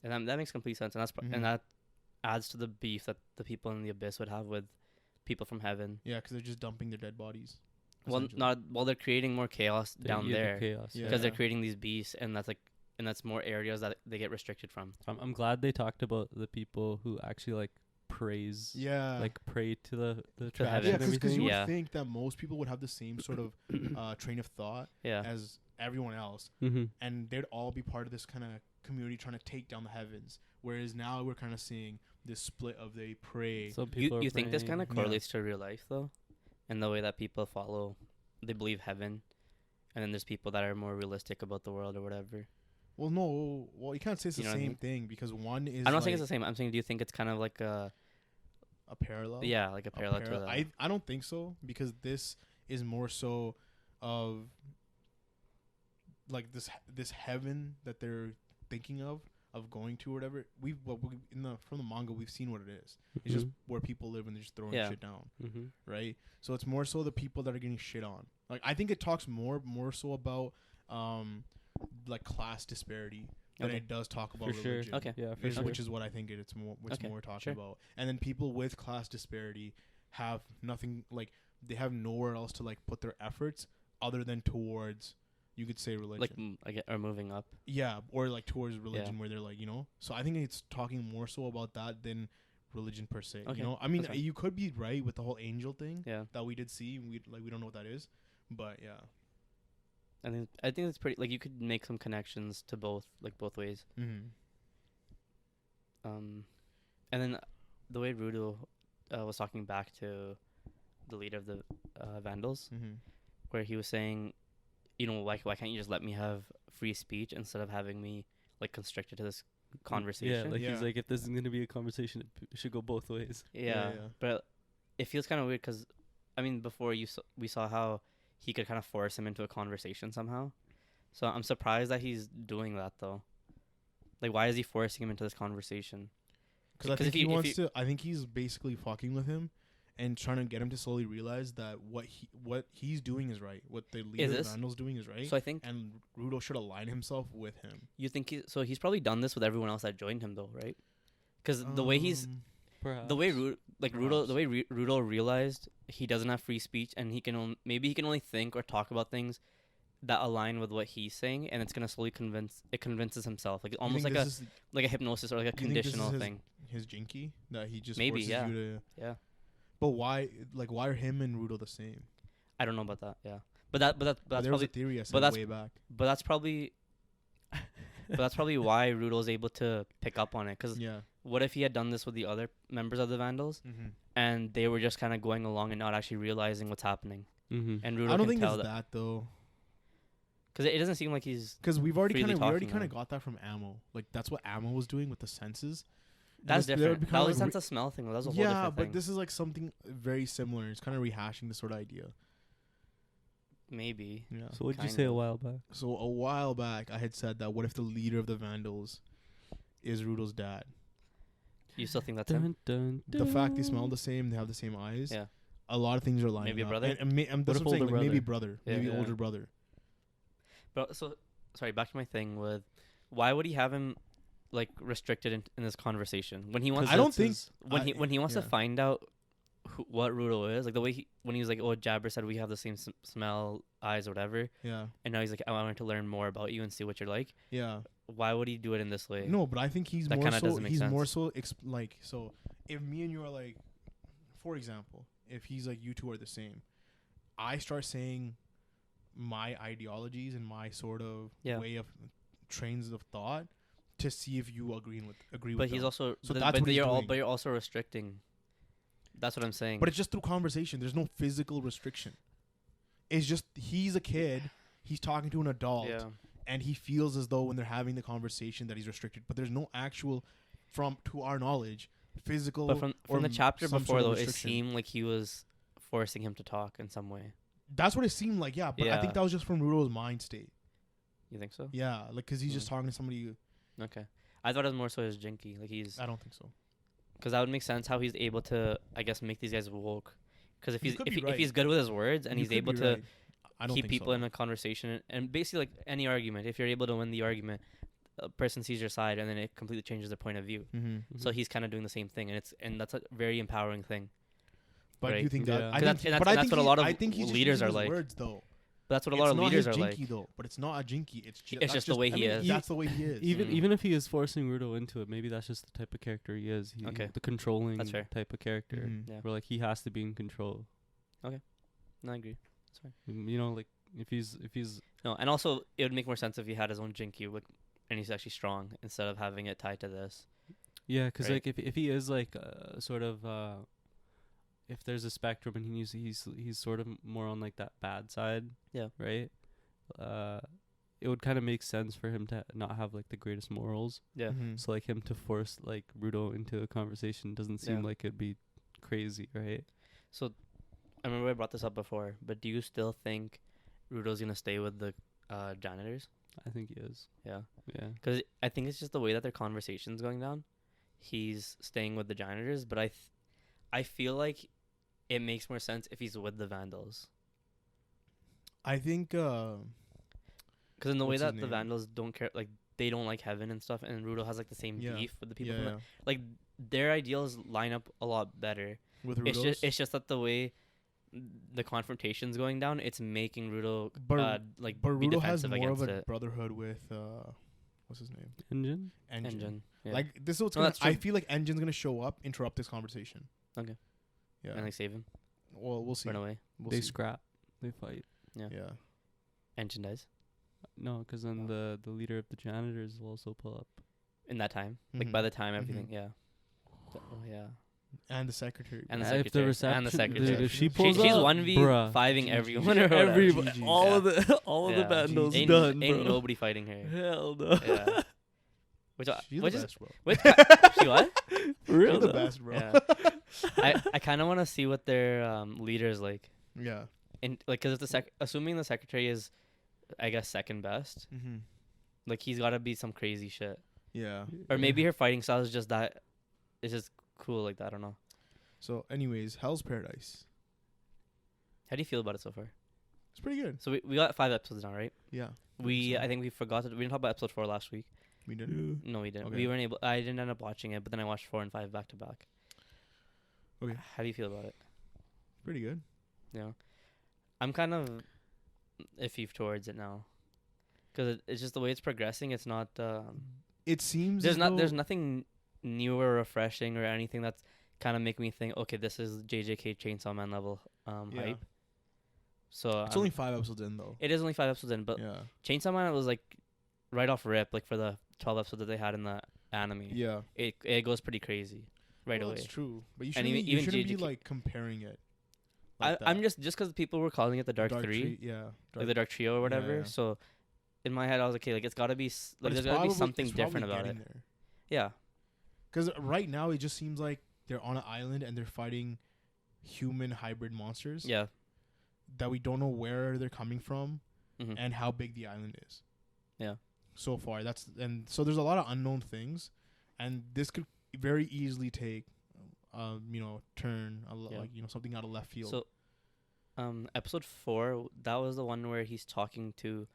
And that makes complete sense, and Mhm. and that adds to the beef that the people in the abyss would have with people from heaven. Yeah, because they're just dumping their dead bodies. Well, essentially. not while they're creating more chaos down the there, chaos. Yeah. because they're creating these beasts, and that's more areas that they get restricted from. I'm glad they talked about the people who actually like praise. Yeah. Like pray to the trash heavens. Yeah, and because everything. you would Yeah. think that most people would have the same sort of train of thought Yeah, as everyone else, Mm-hmm. and they'd all be part of this kind of community trying to take down the heavens. Whereas now we're kind of seeing this split of they pray. Some people you are think this kind of Yeah. correlates to real life though, in the way that people they believe heaven, and then there's people that are more realistic about the world or whatever. Well, no, well you can't say it's You the know what I same mean? thing because one is. I'm not like saying it's the same. I'm saying, do you think it's kind of like a parallel. like a parallel to that? I don't think so because this is more so of like this heaven that they're thinking of going to or whatever. From the manga we've seen what it is. It's just where people live and they're just throwing Yeah. shit down, Mm-hmm. right? So it's more so the people that are getting shit on. Like I think it talks more so about like class disparity than Okay. it does talk about For sure. religion. Okay. Yeah, for Is- sure. which is what I think it's more Okay, talking sure. about. And then people with class disparity have nothing, like they have nowhere else to like put their efforts other than towards, you could say, religion. Or moving up. Yeah, or like towards religion where they're like, so I think it's talking more so about that than religion per se. Okay, I mean, that's fine. you could be right with the whole angel thing Yeah, that we did see. We don't know what that is, but yeah. I think it's pretty. Like you could make some connections to both ways. Mm-hmm. And then the way Rudo was talking back to the leader of the Vandals, Mm-hmm. where he was saying, why can't you just let me have free speech instead of having me like constricted to this conversation. Yeah, like Yeah. he's like, if this is gonna be a conversation, it should go both ways. Yeah, but it feels kind of weird because, I mean, before we saw how he could kind of force him into a conversation somehow. So I'm surprised that he's doing that though. Like, why is he forcing him into this conversation? Because I think he wants to. I think he's basically fucking with him, and trying to get him to slowly realize that what he's doing is right. What the leader of the Vandals doing is right. So I think, and Rudo should align himself with him. you think he's probably done this with everyone else that joined him though, right? Because the way he's Perhaps. the way Rudo realized he doesn't have free speech, and he can only think or talk about things that align with what he's saying, and it's gonna slowly convinces himself, like almost like a hypnosis or like a conditional thing. His jinky that he just Maybe, forces yeah. you to. Yeah, But why? Like, why are him and Rudo the same? I don't know about that. Yeah, but that's There was probably a theory I said but that's- way back. but that's probably why Rudo's able to pick up on it. Because Yeah. what if he had done this with the other members of the Vandals, Mm-hmm. and they were just kind of going along and not actually realizing what's happening? Mm-hmm. And Rudo I don't can think tell it's that though. because it doesn't seem like he's. Because we already freely kind talking of got that from Ammo. Like that's what Ammo was doing with the senses. That's This- different. they're That was kinda a sense of smell thing. That was a whole Yeah, different but thing. this is like something very similar. It's kind of rehashing the sort of idea. Maybe. Yeah. So what'd you Kinda. say a while back? So a while back, I had said that what if the leader of the Vandals is Rudo's dad? You still think that's him? Dun, dun, The fact they dun. smell the same, they have the same eyes. Yeah. A lot of things are lining Maybe a up. brother? And that's What what if I'm saying. older Like maybe brother? brother, Yeah. maybe Yeah. older brother. But so, sorry. Back to my thing with, why would he have him, like, restricted in this conversation when he wants? I don't think when he wants to yeah. find out what Rudo is, like the way when he was like, oh, Jabber said we have the same smell, eyes, or whatever, Yeah. and now he's like, I wanted to learn more about you and see what you're like. Yeah. Why would he do it in this way? No, but I think he's That more kinda so. doesn't make He's sense. more so like so. If me and you are like, for example, if he's like you two are the same, I start saying my ideologies and my sort of Yeah. way of trains of thought to see if you agree with But he's them. also So but, that's but what he's you're doing. but you're also restricting. That's what I'm saying. But it's just through conversation. There's no physical restriction. It's just he's a kid. He's talking to an adult, yeah. and he feels as though when they're having the conversation that he's restricted. But there's no actual, to our knowledge, physical. But from or the chapter some before sort of though, it restriction. seemed like he was forcing him to talk in some way. That's what it seemed like. Yeah, but I think Yeah. that was just from Rudo's mind state. You think so? Yeah, like because he's just talking to somebody. Okay. I thought it was more so his jinky. Like he's, I don't think so. because that would make sense how he's able to, I guess, make these guys woke. Because if You he's could if, be he, if right. he's good with his words and You he's could able be to right. I don't keep think people so. in a conversation and basically like any argument, if you're able to win the argument, a person sees your side and then it completely changes their point of view. Mm-hmm. So he's kind of doing the same thing, and that's a very empowering thing. But Right. you think Yeah. that? I 'Cause think, that's- and but that's I think what a he- lot of I think he's just leaders using are his like. words though. But that's what a It's lot of not leaders his are jinky like. though. But it's not a jinky. It's It's just the way he is. That's the way he is. Even if he is forcing Rudo into it, maybe that's just the type of character he is. Okay. The controlling That's fair. type of character, Mhm. Yeah. where like he has to be in control. No, I agree. You know, like if he's No, and also it would make more sense if he had his own jinky, and he's actually strong instead of having it tied to this. yeah, because Right. like if he is like sort of if there's a spectrum and he's sort of more on like that bad side, Yeah. right. It would kind of make sense for him to not have like the greatest morals. Yeah. Mhm. So like him to force like Rudo into a conversation doesn't seem Yeah. like it'd be crazy, right? So, I remember I brought this up before, but do you still think Rudo's gonna stay with the janitors? I think he is. Yeah, Yeah. because I think it's just the way that their conversation's going down. He's staying with the janitors, but I feel like it makes more sense if he's with the Vandals. I think. Because in the way What's his that the name? Vandals don't care, like they don't like heaven and stuff, and Rudo has like the same Yeah. beef with the people. Yeah, From yeah. like their ideals line up a lot better. With Rudo's. It's just that the way the confrontation's going down, it's making Rudo But- like But be Rudo has defensive more of against a it. brotherhood with what's his name? Engine. Engine. Yeah. Like this is what's No, gonna. that's true. I feel like Engine's gonna show up, interrupt this conversation. Okay. Yeah. And like save him, Well, we'll see. run away. We'll They see. scrap. They fight. Yeah. Engine dies No, because then the leader of the janitors will also pull up. in that time. Like by the time everything, yeah. Oh yeah. And the secretary. And the If the secretary. reception, And the secretary. if she pulls She's up, 1v5ing GG. everyone. or whatever. everybody, GG. all of Yeah. the all of Yeah. the vandals GG. Ain't, done, ain't bro. nobody fighting her. Hell no. Yeah. Which She's which the is best, bro. which she what? For real She's the though. best, bro. Yeah. I kind of want to see what their leader is like. Yeah. And like, cause if assuming the secretary is, I guess, second best, Mm-hmm. like he's got to be some crazy shit. Yeah. Or maybe her fighting style is just that. It's just cool like that. I don't know. So, anyways, Hell's Paradise. How do you feel about it so far? It's pretty good. So we got 5 episodes now, right? Yeah. I think we forgot we didn't talk about episode 4 last week. We did. No, we didn't. Okay. We weren't able. I didn't end up watching it, but then I watched 4 and 5 back to back. Okay. How do you feel about it? Pretty good. Yeah, I'm kind of iffy towards it now, because it's just the way it's progressing. It's not. It seems There's as not. though- There's nothing new or refreshing or anything that's kind of making me think, okay, this is JJK Chainsaw Man level Yeah. hype. So It's only 5 episodes in though. it is only 5 episodes in, but Yeah. Chainsaw Man was like right off rip, like for the 12 episodes that they had in the anime. Yeah. It goes pretty crazy right Well, away. That's true. But you And shouldn't, even you shouldn't be JJK like comparing it. I'm just because people were calling it the Dark, Three, Yeah. like the Dark Trio or whatever. yeah. So in my head, I was like, okay, like it's got to be But like it's there's got to be probably- something it's probably different about it. getting there. Yeah, Because right now it just seems like they're on an island and they're fighting human hybrid monsters yeah. that we don't know where they're coming from Mhm. and how big the island is. Yeah. So far, so there's a lot of unknown things, and this could very easily take, turn Yeah. like something out of left field. So, episode 4, that was the one where he's talking to,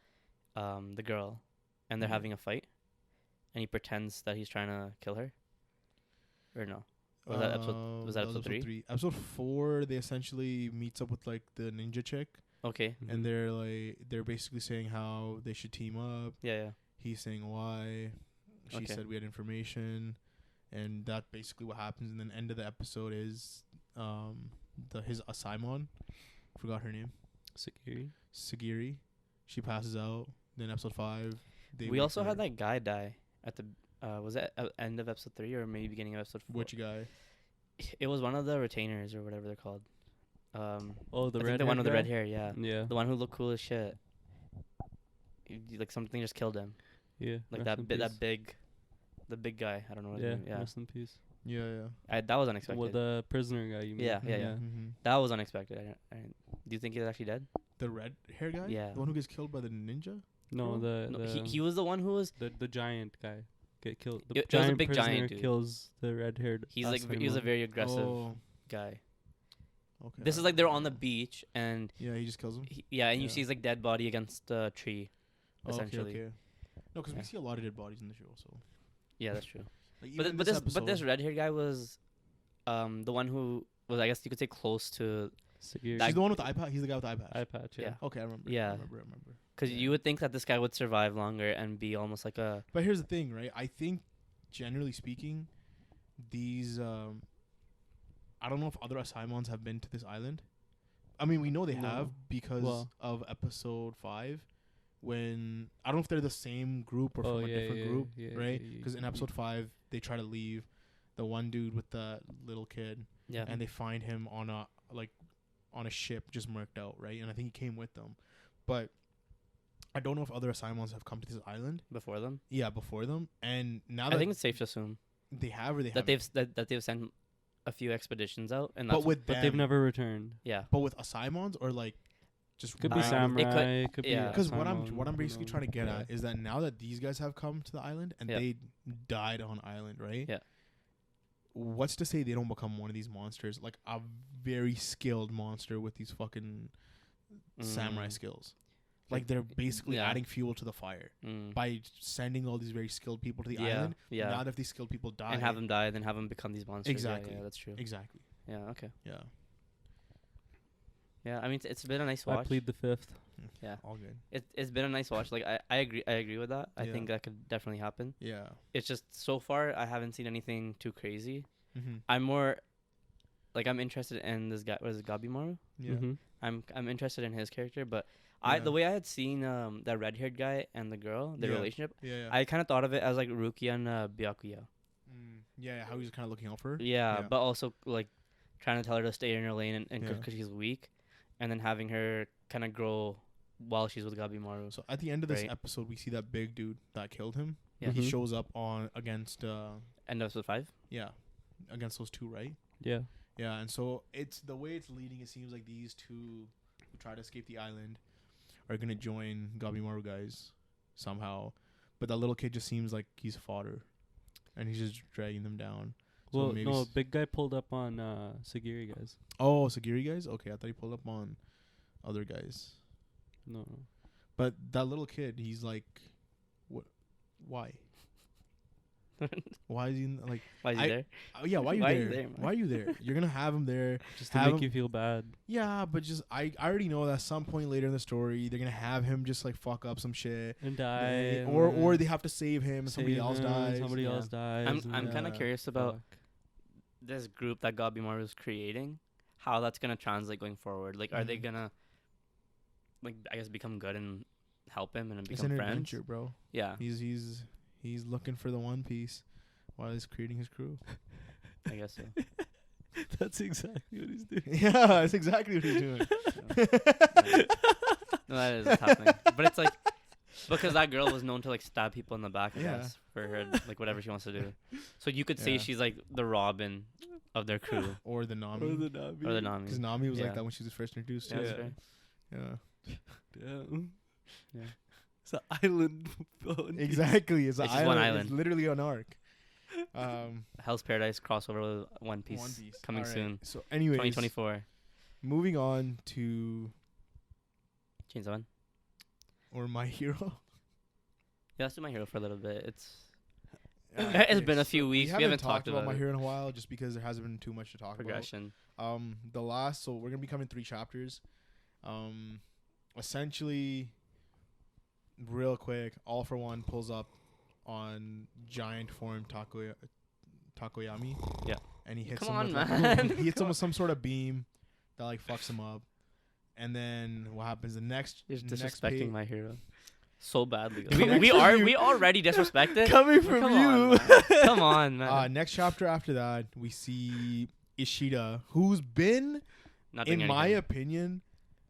the girl, and they're Mhm. having a fight, and he pretends that he's trying to kill her. Or no? Was that episode? Was that episode 3? Episode 4, they essentially meets up with like the ninja chick, Okay. Mhm. and they're basically saying how they should team up. Yeah, yeah. He's saying why. She Okay. said we had information, and that basically what happens. And then end of the episode is his Asaimon, forgot her name, Security. Sagiri. She passes out. Then episode 5, We also had that guy die at the. Was that end of episode 3 or maybe beginning of episode 4? which guy? It was one of the retainers or whatever they're called. Oh, the I think red. the one with the red guy? hair, yeah. Yeah. The one who looked cool as shit. Like something just killed him. Yeah. Like rest in peace. the big guy. I don't know his Yeah. name. Yeah. Rest in peace. Yeah. That was unexpected. Well, the prisoner guy. You mean? Yeah, yeah. Mm-hmm. That was unexpected. Do you think he's actually dead? The red hair guy. Yeah. The one who gets killed by the ninja. No, Bro? No, he was the one who was. the giant guy get killed. The It was a giant big prisoner giant dude. kills the red-haired. He was a very aggressive Oh. guy. Okay. This is like they're on the beach and Yeah, he just kills him. and you Yeah. see his like dead body against a tree. Oh, essentially. Okay. No, because Yeah. we see a lot of dead bodies in the show. So. Yeah, that's true. Like, even But in but this episode- red haired guy was, the one who was, I guess you could say, close to. Security. She's the one with the eye patch. He's the guy with the eye patch. eye patch. Yeah. Yeah. Okay, I remember. Yeah. I remember. Because Yeah. you would think that this guy would survive longer and be almost like a. But here's the thing, right? I think, generally speaking, these I don't know if other Asaimons have been to this island. I mean, we know they No. have because Well. of episode 5, when I don't know if they're the same group or Oh, from a yeah, different yeah, group, yeah, right? yeah, Because in yeah. episode 5, they try to leave the one dude with the little kid, Yeah. and they find him on a ship just murked out, right? And I think he came with them, but I don't know if other Asaimons have come to this island. Before them. Yeah, before them, and now I that think it's safe to assume they have or they that haven't. that they've sent a few expeditions out, and that's But with But them, they've never returned. yeah. But with Asaimons or like just Could be random- samurai. Could be yeah. Because what Asaemon, I'm who basically knows? trying to get Yeah. at is that now that these guys have come to the island and Yeah. they died on island, right? Yeah. What's to say they don't become one of these monsters, like a very skilled monster with these fucking samurai Mm. skills? Like they're basically Yeah. adding fuel to the fire Mm. by sending all these very skilled people to the Yeah, island. yeah. Now that these skilled people die, And have them die, then have them become these monsters. Exactly. Yeah, that's true. exactly. Yeah. Okay. Yeah. Yeah. I mean, it's been a nice I watch. plead the fifth. Yeah. All good. It's been a nice watch. Like I agree with that. I Yeah. think that could definitely happen. Yeah. It's just so far I haven't seen anything too crazy. Mm-hmm. I'm more like I'm interested in this guy. What is it, Gabimaru? Yeah. Mm-hmm. I'm interested in his character, but Yeah. the way I had seen that red haired guy and the girl, their Yeah. relationship, Yeah. I kind of thought of it as like Ruki and Byakuya. Yeah. How he's kind of looking out for her. Yeah, Yeah. but also like trying to tell her to stay in her lane and Yeah. because she's weak, and then having her kind of grow while she's with Gabimaru. So at the end of this Right. episode, we see that big dude that killed him. Yeah. He Mhm. shows up on against End of episode 5. yeah, against those two, right? Yeah. Yeah, and so it's the way it's leading. It seems like these two who try to escape the island are gonna join Gabimaru guys somehow, but that little kid just seems like he's fodder, and he's just dragging them down. So Well, maybe no, big guy pulled up on Sagiri guys. Oh, Sagiri guys. Okay, I thought he pulled up on other guys, No. but that little kid, he's like, what? Why? Why is he like? Why is he there? Yeah, why are you Why are there? you there, man? Why are you there? You're gonna have him there. Just to Have make him- you feel bad. Yeah, but just I already know that at some point later in the story they're gonna have him just like fuck up some shit, And die. or they have to save him and somebody save else him, dies. Somebody Yeah. else dies. I'm kind of Yeah. curious about Fuck. this group that Gabimaru is creating, how that's gonna translate going forward. Like, are they Mhm. gonna, like, I guess, become good and help him and It's become an friends? adventure, bro. Yeah, He's looking for the One Piece while he's creating his crew. I guess so. That's exactly what he's doing. Yeah, that's exactly what he's doing. No, that is what's happening. But it's like, because that girl was known to like stab people in the back, I Yeah. guess, for her like whatever she wants to do. So you could say Yeah. she's like the Robin of their crew, Or the Nami. Or the Navi. or the Nami. Because Nami was Yeah. like that when she was first introduced. Yeah, to that's it. fair. Yeah. Damn. Yeah. It's an island. One Exactly. It's, It's an just one island. island. It's literally an arc. Hell's Paradise crossover with One Piece, One Piece coming Alright. soon, So, anyways, 2024. moving on to Chainsaw Man. My Hero. Yeah, let's do My Hero for a little bit. It's It's been a few weeks. We haven't talked about about My it. Hero in a while, just because there hasn't been too much to talk Progression. about. So we're gonna be covering 3 chapters. Essentially, real quick, All for One pulls up on giant form Takoyami. Yeah. And he hits Come him on, with man. he hits him with some sort of beam that like fucks him up. And then what happens? The next You're next disrespecting page, My Hero so badly. Coming We from you. we already disrespected. Coming Come from on, you. man. Come on, man. next chapter after that, we see Ishida, who's been, Not in doing my anything. opinion,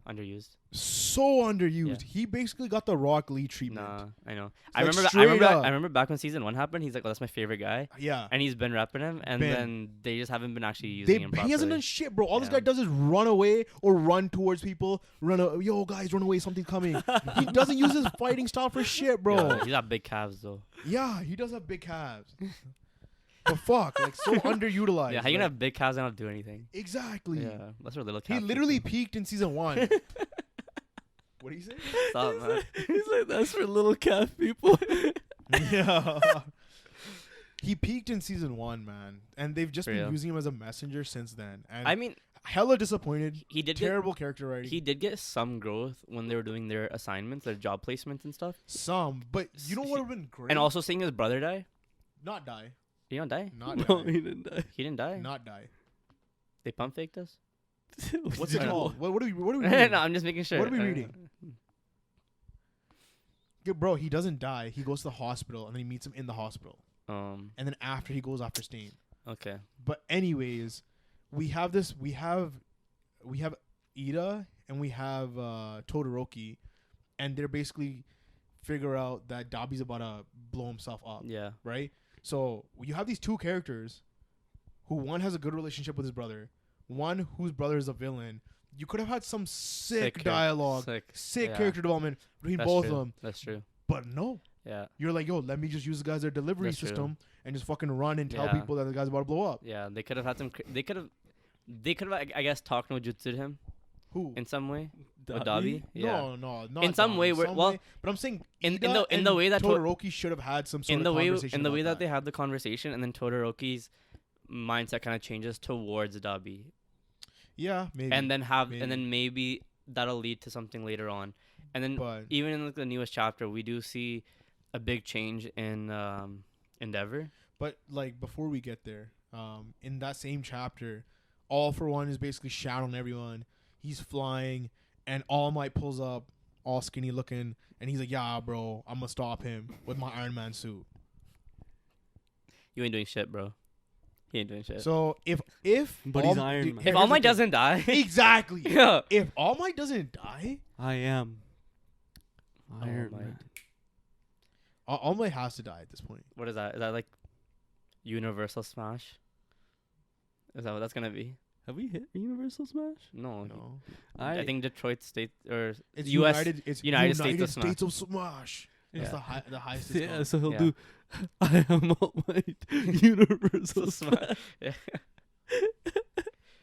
Underused. so underused. Yeah. He basically got the Rock Lee treatment. Nah, I know. Like, straight up. I remember back when season 1 happened. He's like, "Oh, that's my favorite guy," Yeah. and he's been repping him, and Been. then they just haven't been actually using him properly. He hasn't done shit, bro. All this Yeah. guy does is run away or run towards people. Yo, guys, run away. Something's coming. He doesn't use his fighting style for shit, bro. Yeah, he's got big calves though. Yeah, he does have big calves. But fuck, like so underutilized. Yeah, how you gonna like, have big calves and not do anything? exactly? Yeah, that's where little He calves. literally peaked in season 1. What do you say? Stop, man. He's like, that's for little calf people. Yeah. He peaked in season 1, man, and they've just For been real. using him as a messenger since then. And I mean, hella disappointed. he did Terrible character writing. He did get some growth when they were doing their assignments, their job placements and stuff, Some, but you know what would have been great? and also seeing his brother die. not die, He don't die. not No, die, he didn't die. He didn't die. not die. They pump faked us. What's it I know. called? What are we? What are we? No, Reading? I'm just making sure. What are we reading? Yeah, bro, he doesn't die. He goes to the hospital, and then he meets him in the hospital, and then after he goes after Stain. Okay. But anyways, we have this. We have Ida and we have Todoroki, and they're basically figure out that Dabi's about to blow himself up, Yeah. right? So you have these 2 characters, who one has a good relationship with his brother, one whose brother is a villain. You could have had some sick dialogue, sick Yeah. character development between That's both true. of them, That's true. but no. Yeah. You're like, yo, let me just use the guys their delivery That's true. system and just fucking run and tell Yeah. people that the guy's about to blow up. Yeah. They could have had some. They could have. I guess talked no jutsu to him Who? in some way. With Dabi? Dabi. Yeah. No, not In some Dabi, way, where- well, but I'm saying in Ida the and way that Todoroki should have had some sort in of the way conversation that about they had the conversation, and then Todoroki's mindset kind of changes towards Dabi, Yeah, maybe. and then maybe that'll lead to something later on, and then but even in like, the newest chapter, we do see a big change in Endeavor. like before we get there, in that same chapter, All for One is basically shouting at everyone. He's flying, and All Might pulls up, all skinny looking, and he's like, "Yeah, bro, I'm gonna stop him with my Iron Man suit." You ain't doing shit, bro. He ain't doing shit. So if But All he's Iron dude, Man. if here's All the Might thing. doesn't die, exactly, yeah. if All Might doesn't die, I am. All Iron Might. Man. All Might has to die at this point. What is that? Is that like Universal Smash? Is that what that's gonna be? Have we hit Universal Smash? No. No, I think Detroit State or it's US United. It's United United States of States of Smash. That's Yeah. the highest. It's Yeah, gone. so he'll Yeah. do I am All Might Universal Smash. Yeah.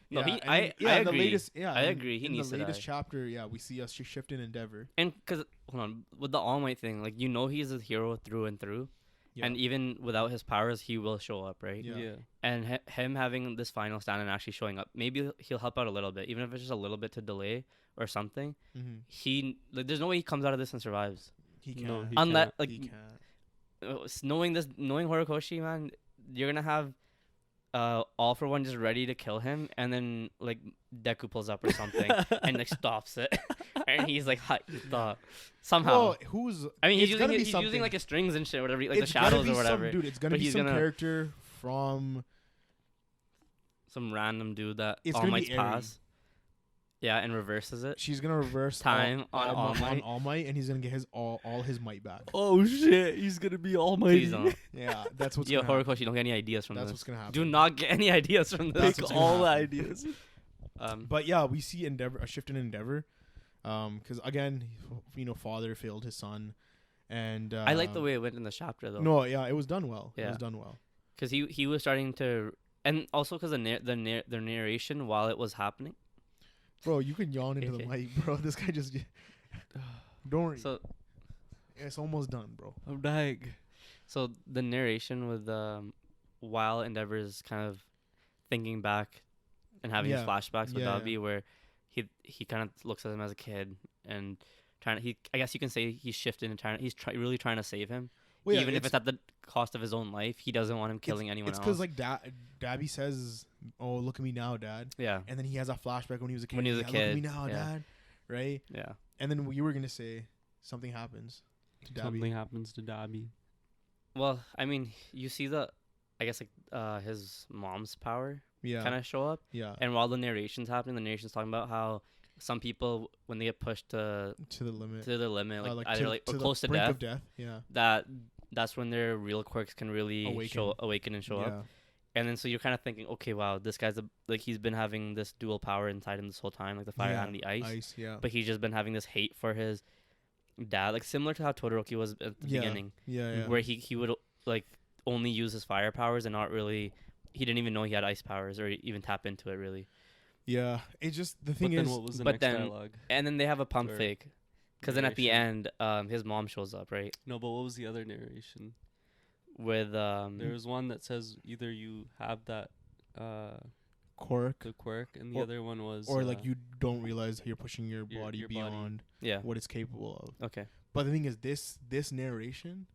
No, Yeah, he. and I then- yeah, in the agree. latest, yeah, I in- agree, he in needs the to latest die. chapter, yeah, we see a shift in Endeavor. And because hold on, with the All Might thing, like he's a hero through and through, Yeah. and even without his powers, he will show up, right? Yeah. And him having this final stand and actually showing up, maybe he'll help out a little bit, even if it's just a little bit to delay or something. Mm-hmm. He like, there's no way he comes out of this and survives. He No, can't. he Unless can't. like He can't. knowing Horikoshi, man, you're gonna have All for One just ready to kill him, and then like Deku pulls up or something and like stops it, and he's like, somehow. Well, who's? I mean, it's he's gonna be using something. like his strings and shit, whatever, like the It's gonna shadows be or whatever. Dude, it's gonna But be he's some gonna- character from. Some random dude that It's All gonna be Might's Eri. pass. Yeah, and reverses it. She's gonna reverse Time on All Might. All Might, and he's gonna get his all his might back. Oh shit, he's gonna be All Might. Please don't. Yeah, that's what's Yo, gonna happen. Horikoshi, don't get any ideas from That's this. what's gonna happen. Do not get any ideas from That's this. Pick what's gonna all the happen. ideas. But yeah, we see a shift in Endeavor, because again, father failed his son, and I like the way it went in the chapter though. No, yeah, it was done well. It Yeah. was done well. Because he was starting to, and also because the narration while it was happening. Bro, you can yawn into the Okay. mic, bro. This guy just don't worry. So It's almost done, bro. I'm dying. so the narration with while Endeavor is kind of thinking back and having his Yeah. flashbacks with Yeah, Dabi, where he kind of looks at him as a kid and I guess you can say he's shifted and really trying to save him. Well, yeah, Even if it's at the cost of his own life, he doesn't want him killing anyone it's else. because like Dabby says, "Oh, look at me now, Dad," Yeah, and then he has a flashback when he was a kid. When he was a "Yeah, Look at me kid, now, yeah. Dad. Right? yeah. And then you were gonna say something happens to Dabby. Something happens to Dabi. Well, I mean, you see I guess like his mom's power Yeah. kind of show up. Yeah. And while the narration's happening, the narration's talking about how some people, when they get pushed to To the limit. the limit, like either to, like to or the close to brink death, of death. Yeah. that's when their real quirks can really awaken and show up. And then so you're kind of thinking, okay, wow, this guy's he's been having this dual power inside him this whole time, like the fire and the ice. Yeah. But he's just been having this hate for his dad, like similar to how Todoroki was at the beginning, Yeah. where he would like only use his fire powers and not really. He didn't even know he had ice powers or even tap into it really. Yeah. It's just the thing But then is. what was the but next then- dialogue? And then they have a pump Or fake, because then at the narration. end, his mom shows up, right? No, but what was the other narration? With There was one that says either you have that quirk, the quirk, and the Or- other one was or like you don't realize you're pushing your your body body. beyond yeah. what it's capable of. Okay, But the thing is, this narration,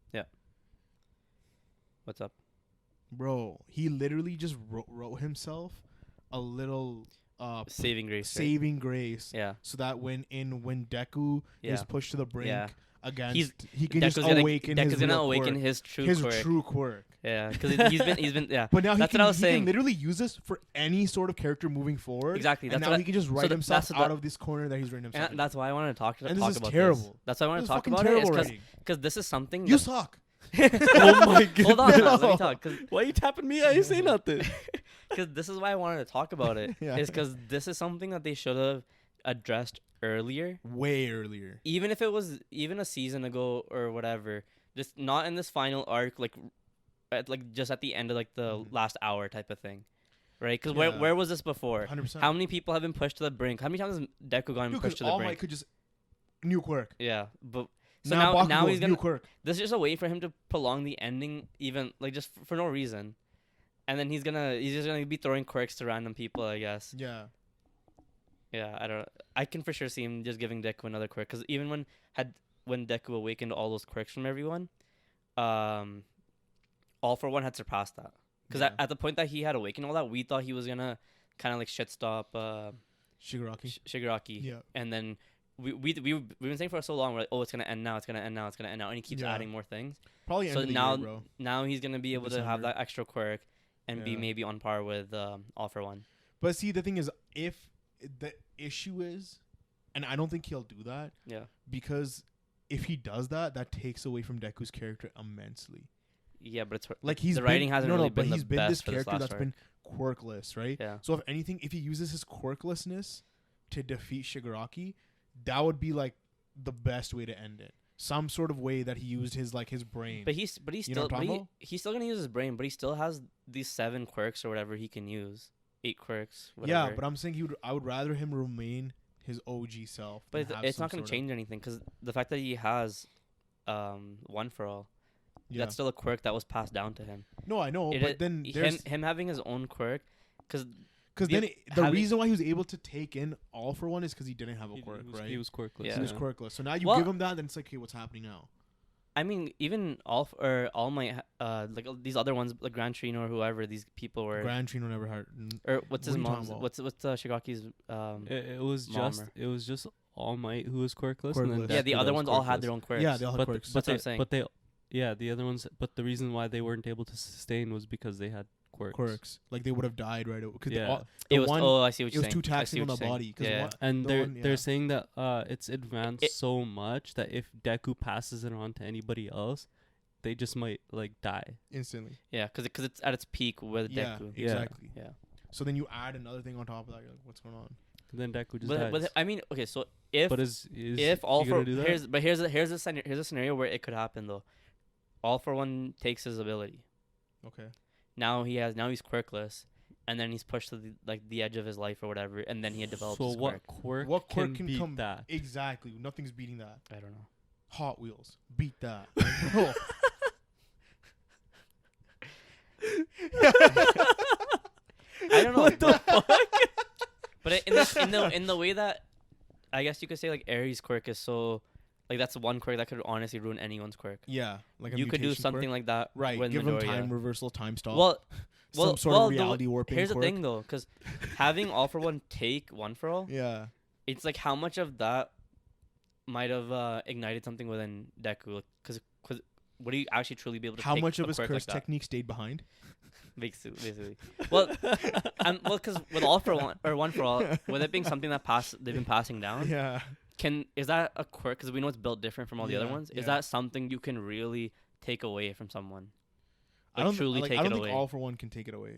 what's up? bro, he literally just wrote himself a little Saving grace. right? saving grace, Yeah. so that when Deku Yeah. is pushed to the brink Yeah. against, he can Deku's just gonna, awaken Deku's his gonna real awaken quirk, his true his quirk. true quirk. Yeah, because he's been yeah. But now That's he what I can, was he saying. can literally use this for any sort of character moving forward. Exactly. And That's now what he can just write th- himself that's out the- of this corner that he's written himself. and that's why I wanted to talk And about this is this. terrible. That's why I wanted This to is talk fucking about it. terrible Is writing. because this is something. You that- suck. Oh my god! Hold on, man, let me No. talk. Why you tapping me? I ain't say nothing. Because this is why I wanted to talk about it. Yeah. Is because this is something that they should have addressed earlier. Way earlier. Even if it was even a season ago or whatever, just not in this final arc, just at the end of like the last hour type of thing, right? Because Yeah. where was this before? 100%. How many people have been pushed to the brink? How many times has Deku gotten Dude, pushed 'cause to the All brink? Might could just new quirk. Yeah, but so now now Bakugo, he's gonna. new quirk. This is just a way for him to prolong the ending, even like just for no reason, and then he's just gonna be throwing quirks to random people, I guess. Yeah. Yeah, I don't. I can for sure see him just giving Deku another quirk, because even when Deku awakened all those quirks from everyone, All for One had surpassed that. Because Yeah. at the point that he had awakened all that, we thought he was gonna kind of like shit stop Shigaraki. Shigaraki. Yeah. And then we've been saying for so long, we're like, oh, it's gonna end now, it's gonna end now, it's gonna end now, and he keeps Yeah. adding more things. Probably end So of the now, year, bro. now he's gonna be able to have December. that extra quirk, and be Yeah. maybe on par with All for One. But see, the thing is, if the issue is, and I don't think he'll do that, Yeah. because if he does that, that takes away from Deku's character immensely. Yeah, but it's Like he's the writing hasn't really been but the he's been best this for this character last that's arc. been quirkless, right? Yeah. So if anything, if he uses his quirklessness to defeat Shigaraki, that would be like the best way to end it. Some sort of way that he used his brain. But he's You know still what I'm talking about? he's still gonna use his brain, but he still has these 7 quirks or whatever he can use. 8 quirks. Whatever. Yeah, but I'm saying I would rather him remain his OG self. But than have it's some not gonna sort of- change anything because the fact that he has One for All, Yeah. that's still a quirk that was passed down to him. No, I know, but then there's him having his own quirk, because the reason why he was able to take in All for One is because he didn't have a quirk, right? He was quirkless. Yeah. He was quirkless. So now you Well- give him that, then it's like, okay, what's happening now? I mean, even All Might, like these other ones, like Grand Trino or whoever these people were, Grand Trino never had. or what's his What are you talking mom's, about? what's Shigaki's It was Mom just All Might who was quirkless. And then Quirkless. yeah, the Deku other that was ones all had quirkless. their own quirks. Yeah, they all had But quirks. That's what I'm saying. But the other ones. But the reason why they weren't able to sustain was because they had quirks. Like they would have died right away. Because Yeah. it was one, I see what it you're was saying. too I see taxing on what the you're body. saying. Cause Yeah. one, And the they're one- yeah. they're saying that it's advanced It- so much that if Deku passes it on to anybody else, they just might die. instantly. Yeah, because it's at its peak with Yeah, Deku. Yeah. exactly. Yeah. So then you add another thing on top of that. You're like, what's going on? And then Deku just But dies. I mean, okay, so if But is if All he gonna for do that? here's a scenario where it could happen though. All for One takes his ability. Okay. Now he's quirkless, and then he's pushed to the edge of his life or whatever, and then he develops So his what quirk. What quirk can can beat come- that? Exactly. Nothing's beating that. I don't know. Hot Wheels. Beat that. Bro. I don't know. What the fuck? But in the way that I guess you could say like Aries' quirk is so like that's one quirk that could honestly ruin anyone's quirk. Yeah. Like a You could do mutation something quirk. like that. Right. With Give him Midoriya. time reversal, time stop. Well, some sort of reality warping. here's quirk. the thing though, because having All for One take One for All, Yeah. it's like how much of that might have ignited something within Deku, because would he actually truly be able to? How take much a of his quirk curse like that? technique stayed behind? Basically. Well, because with All for One or One for All, with it being something that they've been passing down, Yeah. is that a quirk? Because we know it's built different from all the other Yeah, ones. Is yeah. that something you can really take away from someone? I don't truly take I it don't away. think All for One can take it away.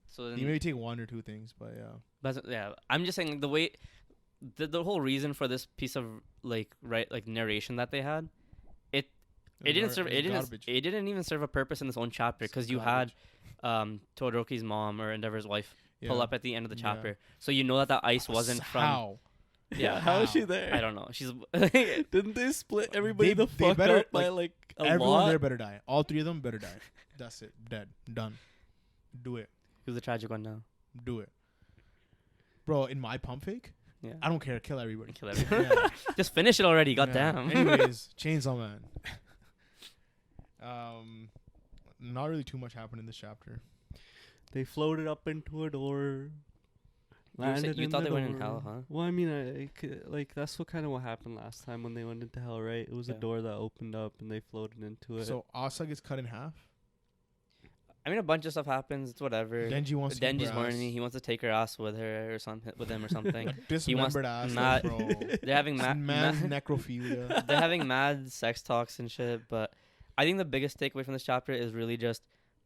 So You maybe take one or two things, but yeah. But yeah, I'm just saying like, the way, the whole reason for this piece of narration that they had, it didn't serve it didn't even serve a purpose in its own chapter because you had Todoroki's mom or Endeavor's wife pull up at the end of the Yeah. chapter, so you know that ice wasn't from. How? Yeah, How is she How? there? I don't know. She's Didn't they split everybody They the fuck better, up by like a everyone lot? there better die. All three of them better die. That's it. Dead. Done. Do it. who's the tragic one now? Do it. Bro, in my pump fake, Yeah, I don't care. Kill everybody. kill everyone. Yeah. Just finish it already. Yeah. Goddamn. Anyways, Chainsaw Man. Not really too much happened in this chapter. They floated up into a door. You were saying- Landed you in thought the they went in door. hell, huh? Well, I mean, like that's what kind of what happened last time when they went into hell, right? It was a Yeah. door that opened up and they floated into it. So Asa gets cut in half. I mean, a bunch of stuff happens. It's whatever. Denji wants to keep Denji's her horny. ass. He wants to take her ass with her or something, with him or something. wants Dismembered ass, mad- bro. They're having Man's necrophilia. they're having mad sex talks and shit. But I think the biggest takeaway from this chapter is really just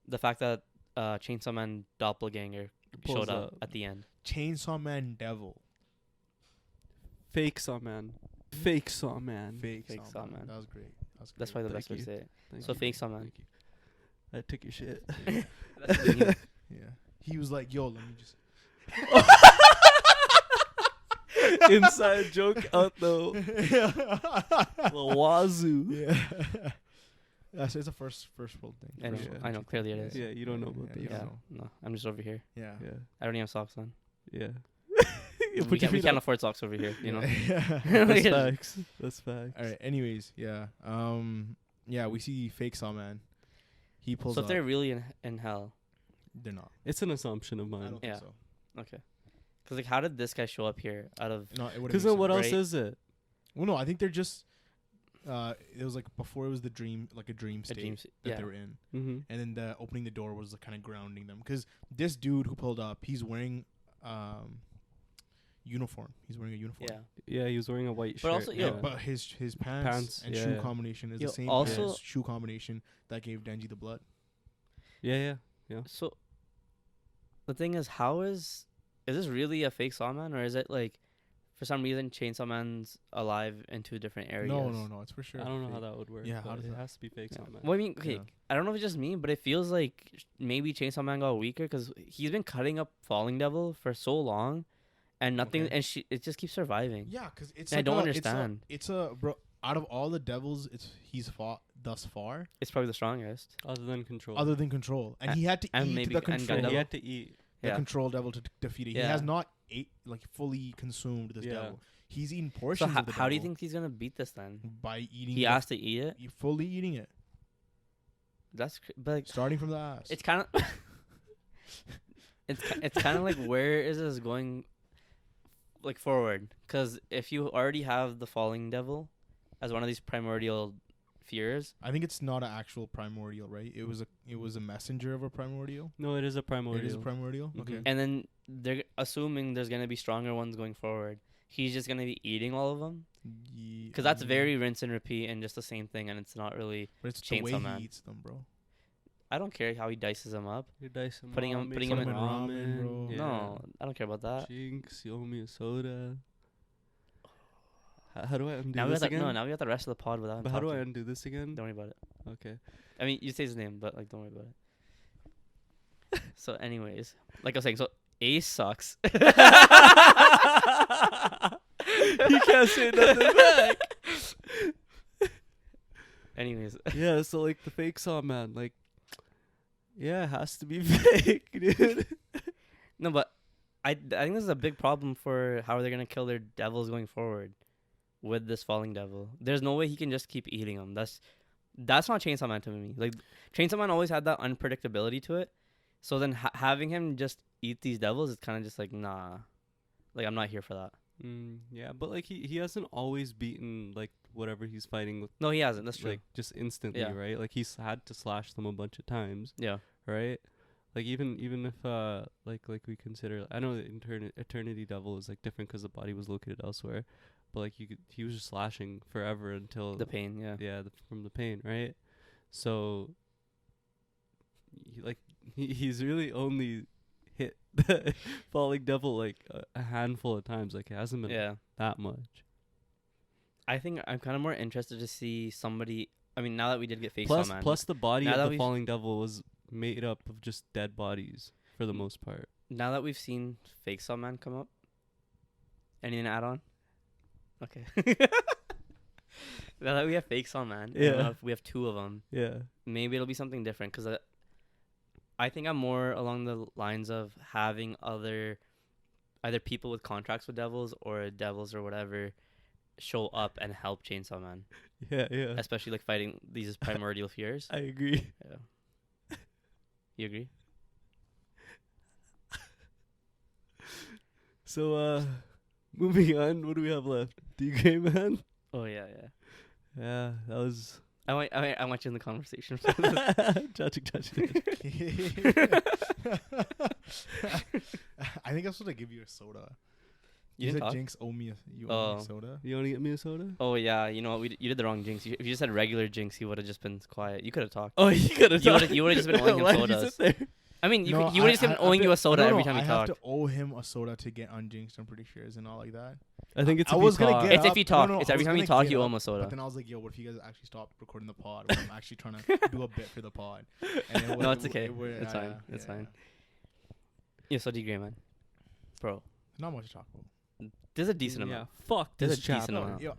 the fact that Chainsaw Man doppelganger Pulls showed up up. at the end. Chainsaw Man Devil. Fake Saw Man. Fake Saw Man. Fake Saw Man. That was great. That's probably the Thank best way to you. say it. Thank So you. Fake Saw Man. Thank you. I took your shit. That's what you- Yeah. He was like, yo, let me just. Inside joke out the wazoo. Yeah. That's it's a first world thing. I know, First world I know, country clearly it thing. is. Yeah, you don't know about Yeah, this. you Yeah, don't know. no, I'm just over here. Yeah. Yeah. I don't even have socks on. Yeah. We can't afford socks over here, you know. That's facts. That's facts. All right. Anyways, yeah. Yeah, we see fake Saw Man. He pulls So if up. they're really in hell, They're not. It's an assumption of I mine. don't Yeah. think so. okay. Because like, how did this guy show up here out of? No, it wouldn't Because make then what sense. else Right. is it? Well, no, I think they're just. It was like before it was the dream, like a dream state that Yeah. they were in, Mm-hmm. and then the opening the door was kind of grounding them. Because this dude who pulled up, he's wearing, uniform. He's wearing a uniform. Yeah. Yeah, he was wearing a white But shirt. also, Yeah, yo, but his pants and yeah, shoe yeah. combination is Yo, the same also- pants shoe combination that gave Denji the blood. Yeah, yeah. So the thing is, is this really a fake Sawman, or is it like for some reason Chainsaw Man's alive in two different areas? No, it's for sure. I don't know how fake. that would work. Yeah, but how does it that- has to be fake Yeah. Sawman. Well, I mean, okay, Yeah. I don't know if it's just me, but it feels like maybe Chainsaw Man got weaker because he's been cutting up Falling Devil for so long, and nothing, Okay. and it just keeps surviving. Yeah, because it's. And I like don't a- understand. It's a bro. Out of all the devils, he's fought thus far, It's probably the strongest. Other than control. other than Control, and he had to and eat maybe- the and Control. yeah, Devil. he had to eat. The Yeah. Control Devil to defeat it. He Yeah. has not fully consumed this Yeah. devil. He's eaten So portions of the how do you devil think he's gonna beat this then? by eating. He has to eat it. fully eating it, But like, starting from the ass. it's kind of it's kind of like, where is this going, like, forward? Because if you already have the Falling Devil as one of these primordial fears, I think it's not an actual primordial, right? It was a messenger of a primordial. No, it is a primordial. It is a primordial. Mhm. Okay. and then they're assuming there's gonna be stronger ones going forward. He's just gonna be eating all of them, because that's very rinse and repeat and just the same thing, and it's not really. But it's the way Chainsaw Man. he eats them, bro. I don't care how he dices them up. You dice him Putting up, him- make putting some him in ramen, bro. Yeah. No, I don't care about that. Jinx, you owe me a soda. How do I undo Now we this got again? now we got the rest of the pod without him But how do I talking. undo this again? Don't worry about it. Okay. I mean, you say his name, but like, don't worry about it. So, anyways, like I was saying, so Ace sucks. You can't say nothing back. Anyways, Yeah, so like the fake Saw Man, like, yeah, it has to be fake, dude. no, but I think this is a big problem for how they're gonna kill their devils going forward with this Falling Devil. There's no way he can just keep eating them. That's not Chainsaw Man to me. Like, Chainsaw Man always had that unpredictability to it. So then having him just eat these devils is kind of just like, nah. Like, I'm not here for that. Yeah, but like he hasn't always beaten like whatever he's fighting with, No, he hasn't. That's true. like just instantly, Yeah. right? Like he's had to slash them a bunch of times, Yeah. right? Like even if like we consider, I know the Eternity Devil is like different because the body was located elsewhere, but like he was just slashing forever until The pain, yeah. from the pain, right? So he's really only hit the Falling Devil like a handful of times. Like it hasn't been Yeah. that much. I think I'm kind of more interested to see somebody. I mean, now that we did get Fake Plus, Saw Man. plus the body now that of the we've- Falling Devil was made up of just dead bodies for the most part. Now that we've seen Fake Saw Man come up, anything to add on? Okay. Now that we have Fake Saw Man, and Yeah. we have two of them. Yeah. Maybe it'll be something different, because I think I'm more along the lines of having either people with contracts with devils or devils or whatever show up and help Chainsaw Man, Yeah, yeah. especially like fighting these primordial fears. I agree. Yeah. You agree? So, moving on, what do we have left? D.Gray Man? Oh yeah. Yeah, that was... I want you in the conversation. Judging. I think I'm supposed to give you a soda. You You didn't said talk? Jinx owe me a soda. You want to get me a soda? Oh yeah, you know what? You did the wrong Jinx. If you just said regular Jinx, he would have just been quiet. You could have talked. Oh, you could have You would've just been owing him Why did you sodas. sit there? I mean, No, he would have just been owing you a soda every time I he have talked. to owe him a soda to get unjinxed. I'm pretty sure, isn't it like that? I think it's I if was you gonna talk. get It's if you up. talk. No, It's I every was time you gonna talk, get you owe up, him a soda. But then I was like, yo, what if you guys actually stop recording the pod when I'm actually trying to do a bit for the pod? And it No, it's okay. It's fine. yeah, It's yeah. fine. Yeah, so D.Gray Man, bro, Not much to talk about. there's a decent Yeah, amount. fuck There's this a decent chapter. amount. Yo,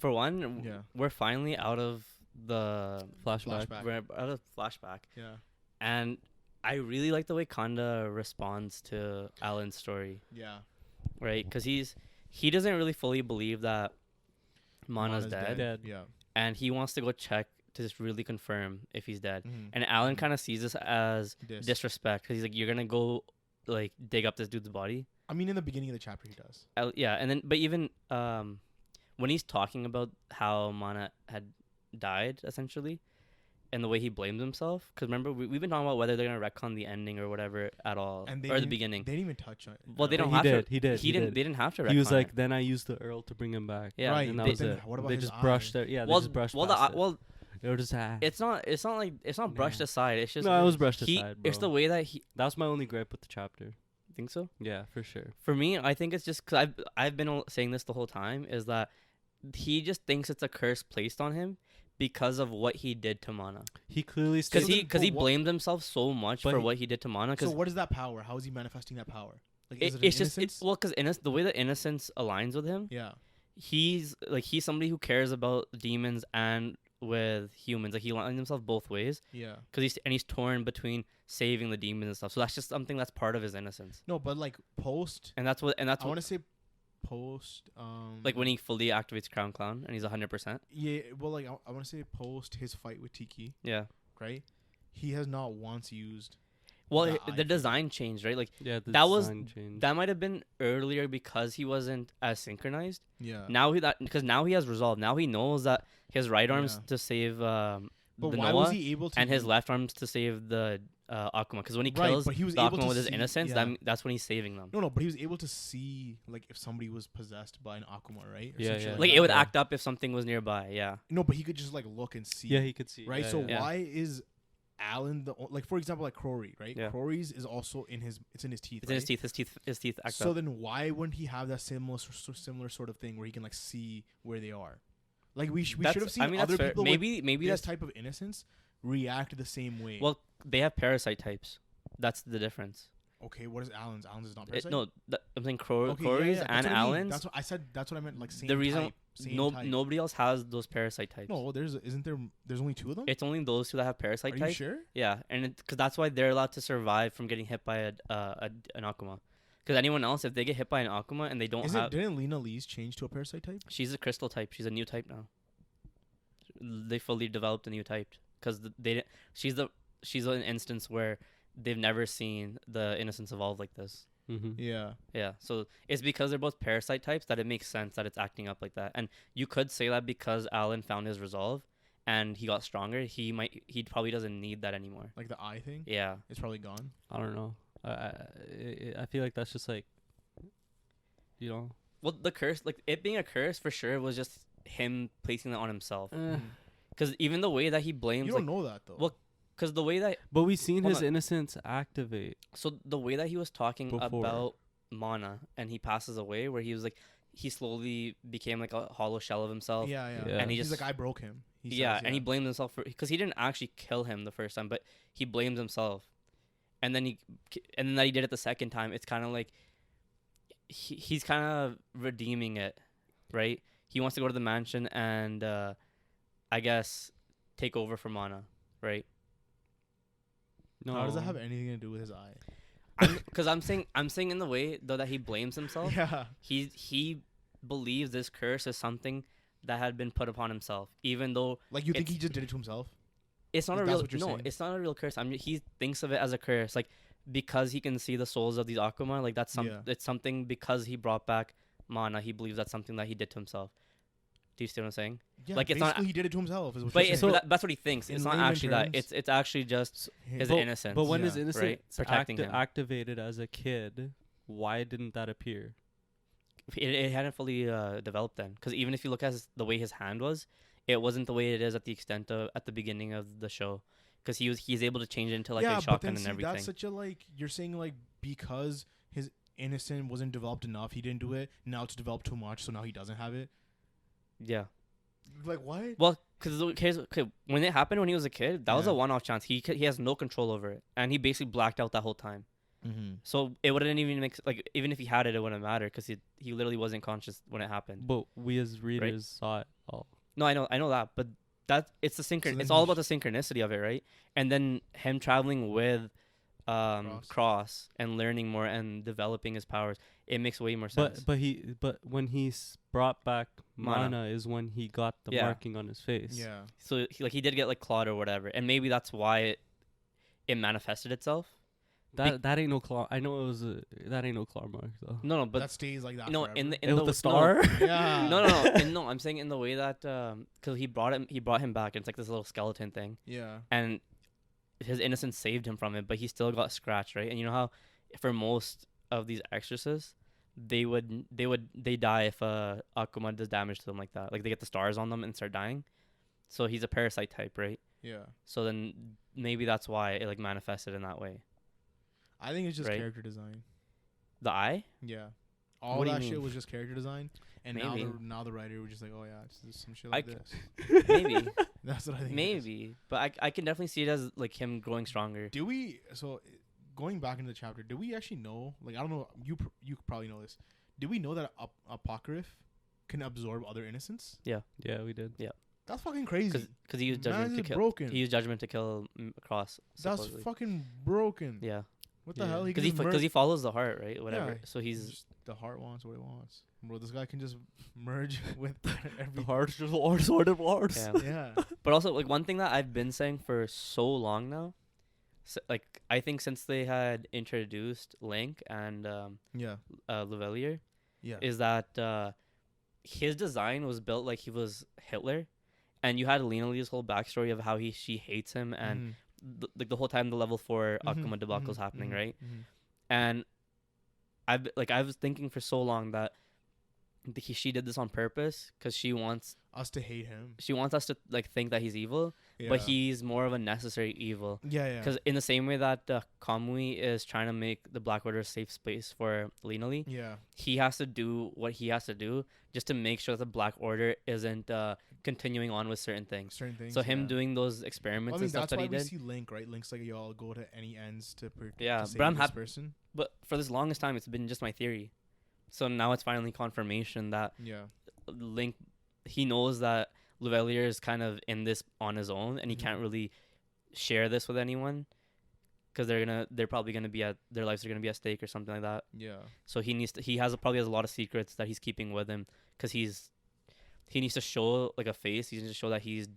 For one, yeah. we're finally out of the Flashback. Flashback. we're out of flashback, Yeah. and I really like the way Kanda responds to Alan's story, Yeah. right? Because he doesn't really fully believe that Mana's dead, Yeah. and he wants to go check to just really confirm if he's dead. Mhm. And Alan kind of sees this as Dis. disrespect, because he's like, you're gonna go like dig up this dude's body. I mean, in the beginning of the chapter, he does. Yeah, and then but even when he's talking about how Mana had died, essentially, and the way he blames himself. Because remember, we've been talking about whether they're gonna retcon the ending or whatever at all, And or the beginning. They didn't even touch on it. Well, they don't He have did. to. He did. He didn't. They didn't have to. Retcon He was like, it. then I used the Earl to bring him back. Yeah, Right. And that But was then it. what about They his just brushed eye? it. Yeah, well, they just brushed well, past it. well, They were just it's not brushed Yeah. aside. It's just no, it was brushed he. aside, bro. It's the way that he. That was my only gripe with the chapter. Think so? Yeah, for sure. For me, I think it's just because I've been saying this the whole time is that he just thinks it's a curse placed on him because of what he did to Mana. He clearly Because stated he what- blamed himself so much But for he- what he did to Mana. So Because what is that power? How is he manifesting that power? Like, is it it's an just innocence? because the way that innocence aligns with him, Yeah. he's somebody who cares about demons and with humans. Like he aligns himself both ways. Yeah. Because he's torn between saving the demons and stuff. So that's just something that's part of his innocence. No, but like post. And that's what I want to say post. like when he fully activates Crown Clown and he's 100%. Yeah. Well, like I want to say post his fight with Tiki. Yeah. Right. He has not once used. Well, The eye the thing. design changed, right? Like Yeah, the that was design changed. that might have been earlier because he wasn't as synchronized. Yeah. Now now he has resolve. Now he knows that his right arm's Yeah. to save But the why Noah was he able to? and his left arm's to save the Akuma. Because when he Right, kills but he was the able Akuma to with his see- innocence, yeah. that's when he's saving them. No, but he was able to see like if somebody was possessed by an Akuma, right? Or Yeah, some shit yeah. Like that. it would Yeah. act up if something was nearby. Yeah. No, but he could just like look and see. Yeah, he could see. Right. Yeah, So yeah. why is Alan like for example like Crory, right? Yeah. Crory's is also in his it's in his teeth. It's in his right? teeth. His teeth act So up. then why wouldn't he have that similar sort of thing where he can like see where they are? Like we should have seen that's other fair. people Maybe with that's this type of innocence react the same way. well. They have parasite types. That's the difference. okay, what is Alan's? Alan's is not parasite. No, I'm saying Okay, Crory's that's and what I mean. Alan's. That's what I said. That's what I meant. Like same The reason type, same type. nobody else has those parasite types. No, isn't there? There's only two of them. It's only those two that have parasite Are types. you sure? Yeah, and because that's why they're allowed to survive from getting hit by an Akuma. Because anyone else, if they get hit by an Akuma and they don't have, Didn't Lena Lee's change to a parasite type? she's a crystal type. She's a new type now. They fully developed a new type because she's an instance where they've never seen the innocence evolve like this. Mm-hmm. Yeah. Yeah, so it's because they're both parasite types that it makes sense that it's acting up like that. And you could say that because Alan found his resolve and he got stronger, he probably doesn't need that anymore. Like the eye thing. Yeah. It's probably gone. I don't know. I feel like that's just like, you know. Well, the curse, like it being a curse for sure, was just him placing that on himself. Eh. Because even the way that he blames, You don't know that though. well, because the way that But we've seen Hold his on. innocence activate. the way that he was talking Before. about Mana and he passes away, where he was like, he slowly became like a hollow shell of himself. yeah. Yeah. And he He's just like I broke him. He yeah, says, and he blamed himself for because he didn't actually kill him the first time, but he blamed himself, and then that he did it the second time. It's kind of like he's kind of redeeming it, right? He wants to go to the mansion and I guess take over for Mana, right? No. How does that have anything to do with his eye? Because I'm saying in the way though that he blames himself. Yeah. He believes this curse is something that had been put upon himself, even though Like you think It's- he just did it to himself? it's not Like, a that's real what you're saying? it's not a real curse. He thinks of it as a curse, like because he can see the souls of these Akuma. Like that's Yeah. it's something because he brought back Mana. He believes that's something that he did to himself. Do you see what I'm saying? Yeah. Like, it's basically not- he did it to himself. Is what But you're it's, saying. that's what he thinks. in It's not layman actually that. terms, It's actually just his But- innocence. But when Yeah. his innocence Right? Protecting him. activated as a kid, why didn't that appear? it hadn't fully developed then, because even if you look at the way his hand was, it wasn't the way it is at the extent of at the beginning of the show, because he's able to change it into like yeah, a but shotgun then and see, everything. that's such a like you're saying like because his innocent wasn't developed enough, he didn't do it. Now it's developed too much, so now he doesn't have it. Yeah. Like what? Well, because when it happened when he was a kid, that was Yeah. a one-off chance. He has no control over it, and he basically blacked out that whole time. Mm-hmm. So it wouldn't even make like even if he had it, it wouldn't matter because he literally wasn't conscious when it happened. But we as readers saw it all. No, I know that, but it's the So then it's all he about the synchronicity of it, right? And then him traveling with Cross and learning more and developing his powers, it makes way more sense. But when he brought back Mana. Mana is when he got the Yeah. marking on his face. Yeah. So he did get like clawed or whatever, and maybe that's why it manifested itself. That ain't no claw. I know it was that ain't no claw mark though. No, but that stays like that. no, forever. in the With the star. Yeah. No. I'm saying in the way that because he brought him back. And it's like this little skeleton thing, Yeah. and his innocence saved him from it, but he still got scratched, right? And you know how for most of these exorcists, they die if Akuma does damage to them like that. Like they get the stars on them and start dying. So he's a parasite type, right? Yeah. So then maybe that's why it like manifested in that way. I think it's just Right. character design. The eye? Yeah. All What do you that shit mean? was just character design, and Maybe. now the writer was just like, oh yeah, it's just some shit like I this. Maybe. That's what I think. it is. Maybe. But I can definitely see it as like him growing stronger. Do we? So going back into the chapter, do we actually know? Like I don't know. You probably know this. Do we know that Apocryph can absorb other innocents? Yeah, we did. That's fucking crazy. Because he used Man judgment to is kill. broken. He used judgment to kill Cross. That's supposedly. fucking broken. Yeah. What the Yeah. hell? Because he follows the heart, right? Whatever. Yeah, So he's just the heart wants what it wants. Bro, this guy can just merge with The every. heart's just wars, what it wars. yeah. Yeah. But also like one thing that I've been saying for so long now, like I think since they had introduced Link and Yeah. Lavalier, Yeah. is that his design was built like he was Hitler, and you had Lena Lee's whole backstory of how she hates him, and like the whole time the level 4 Akuma debacle was happening, right? And I was thinking for so long that she did this on purpose because she wants Us to hate him. us to like think that he's evil, Yeah. but he's more of a necessary evil. Yeah. Because in the same way that Kamui is trying to make the Black Order a safe space for Lena Lee, Yeah. he has to do what he has to do just to make sure that the Black Order isn't continuing on with certain things. Certain things. So him yeah. doing those experiments Well, I mean, and stuff that's that why he we did. see Link, right? Link's like, yo, I'll go to any ends to Yeah, to save but I'm this happy. person. But for this longest time, it's been just my theory. So now it's finally confirmation that Yeah. Link, he knows that Lavalier is kind of in this on his own, and he can't really share this with anyone because they're probably gonna be at their lives are gonna be at stake or something like that. Yeah. So he probably has a lot of secrets that he's keeping with him because he needs to show like a face. He needs to show that he's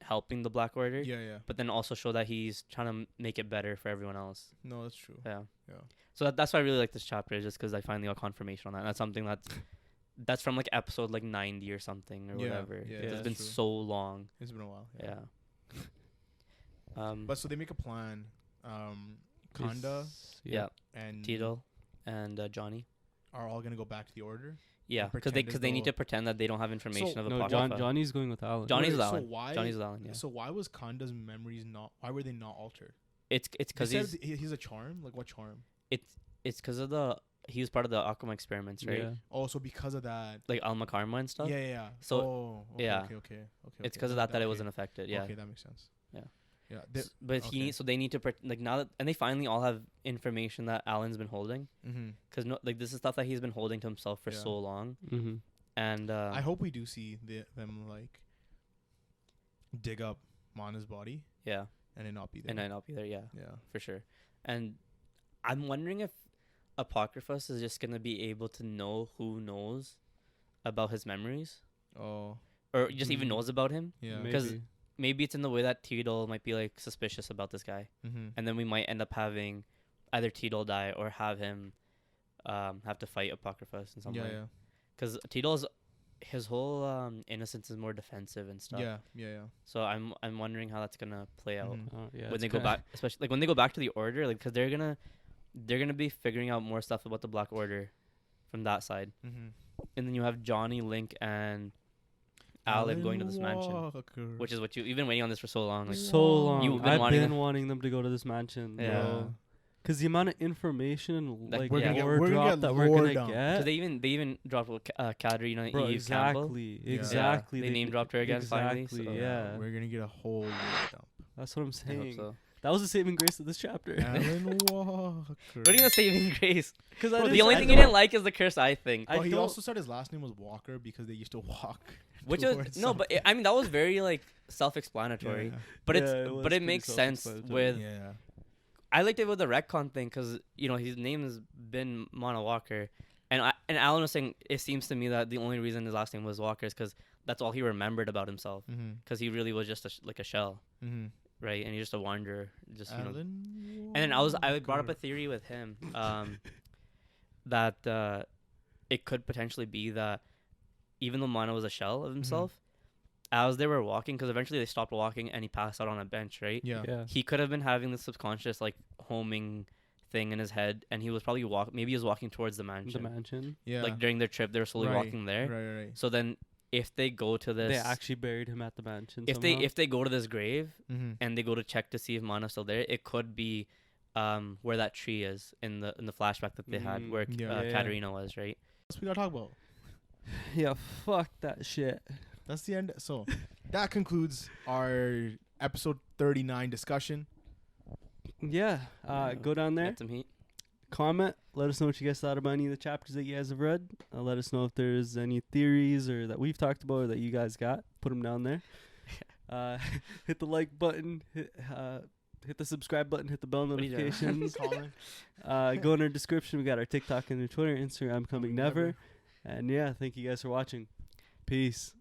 helping the Black Order, Yeah. but then also show that he's trying to make it better for everyone else. No, that's true. Yeah. Yeah. So that's why I really like this chapter, just because I finally got confirmation on that. That's something that's from like episode like 90 or something or Yeah, whatever. yeah, It's that's been true. so long. It's been a while. Yeah. But so they make a plan. Kanda Yeah. and Tito and Johnny. are all gonna go back to the order. Yeah, because pretend as they need though- to pretend that they don't have information So- of No, Apocrypha. Johnny's going with Alan. Johnny's with So Alan. why? Johnny's with Alan. Yeah. So why was Kanda's memories not? Why were they not altered? It's because They said he's a charm. Like what charm? it's because of he was part of the Akuma experiments, right? Yeah. Oh, so because of that. Like Alma Karma and stuff. Yeah. So, oh, okay, yeah. Okay. It's because of that it okay. wasn't affected. Yeah. Okay, that makes sense. Yeah. Yeah. But okay. so they need to like now that, and they finally all have information that Alan's been holding, Mm-hmm. because like this is stuff that he's been holding to himself for Yeah. so long, Mm-hmm. and I hope we do see them like dig up Mana's body yeah, and it not be there. and I not be there, yeah, Yeah. for sure. And I'm wondering if Apocryphus is just gonna be able to know who knows about his memories, Oh. or just even Mm. knows about him. Yeah. Because- Maybe it's in the way that Tito might be like suspicious about this guy, Mm-hmm. and then we might end up having either Tito die or have him have to fight Apocryphus in some way. Yeah. Because Tito's his whole innocence is more defensive and stuff. Yeah. So I'm wondering how that's gonna play out Mhm. Yeah, when they go back, especially like when they go back to the Order, like because they're gonna be figuring out more stuff about the Black Order from that side, Mm-hmm. and then you have Johnny, Link, and Alec going to this mansion, which is what you've been waiting on this for so long. Like, so long. You've been I've wanting been them- wanting them to go to this mansion. Yeah. Bro. Because the amount of information and Like, like we're gonna get- lore we're gonna drop get that we're lore gonna dump. get. Cause they even dropped Kadri, Bro, Eve Campbell. exactly, Yeah. exactly. They name dropped her again finally, Exactly, so- yeah. We're gonna get a whole lore dump. That's what I'm I hope saying. so. That was the saving grace of this chapter. Alan Walker. What are you gonna saving grace? Because The only thing you didn't like is the curse, I think. Oh, he don't- also said his last name was Walker because they used to walk. Which was towards no, but I mean that was very like self-explanatory. Yeah. But Yeah, it's it was but it pretty makes sense self-explanatory. with. Yeah. I liked it with the retcon thing because his name has been Mana Walker, and Alan was saying it seems to me that the only reason his last name was Walker is because that's all he remembered about himself, Mm-hmm. because he really was just like a shell, Mm-hmm. right? And he's just a wanderer, just Alan then I brought up a theory with him that it could potentially be that even though Mana was a shell of himself, as they were walking, because eventually they stopped walking and he passed out on a bench, right? Yeah. He could have been having this subconscious like homing thing in his head, and he was probably maybe he was walking towards the mansion. Yeah. Like during their trip, they were slowly walking there. Right. So then, if they go to this, They actually buried him at the mansion. if they go to this grave Mm-hmm. and they go to check to see if Mana's still there, it could be where that tree is in the flashback that they had, where Katarina was, right? That's what we gotta talk about. Yeah, fuck that shit. That's the end. So that concludes our episode 39 discussion. Yeah, go down there, Get some heat. comment, let us know what you guys thought about any of the chapters that you guys have read. Let us know if there's any theories or that we've talked about or that you guys got. Put them down there. Hit the like button, hit the subscribe button, hit the bell What are you doing? notifications. Comment. Go in our description. We got our TikTok and our Twitter, Instagram coming never. And yeah, thank you guys for watching. Peace.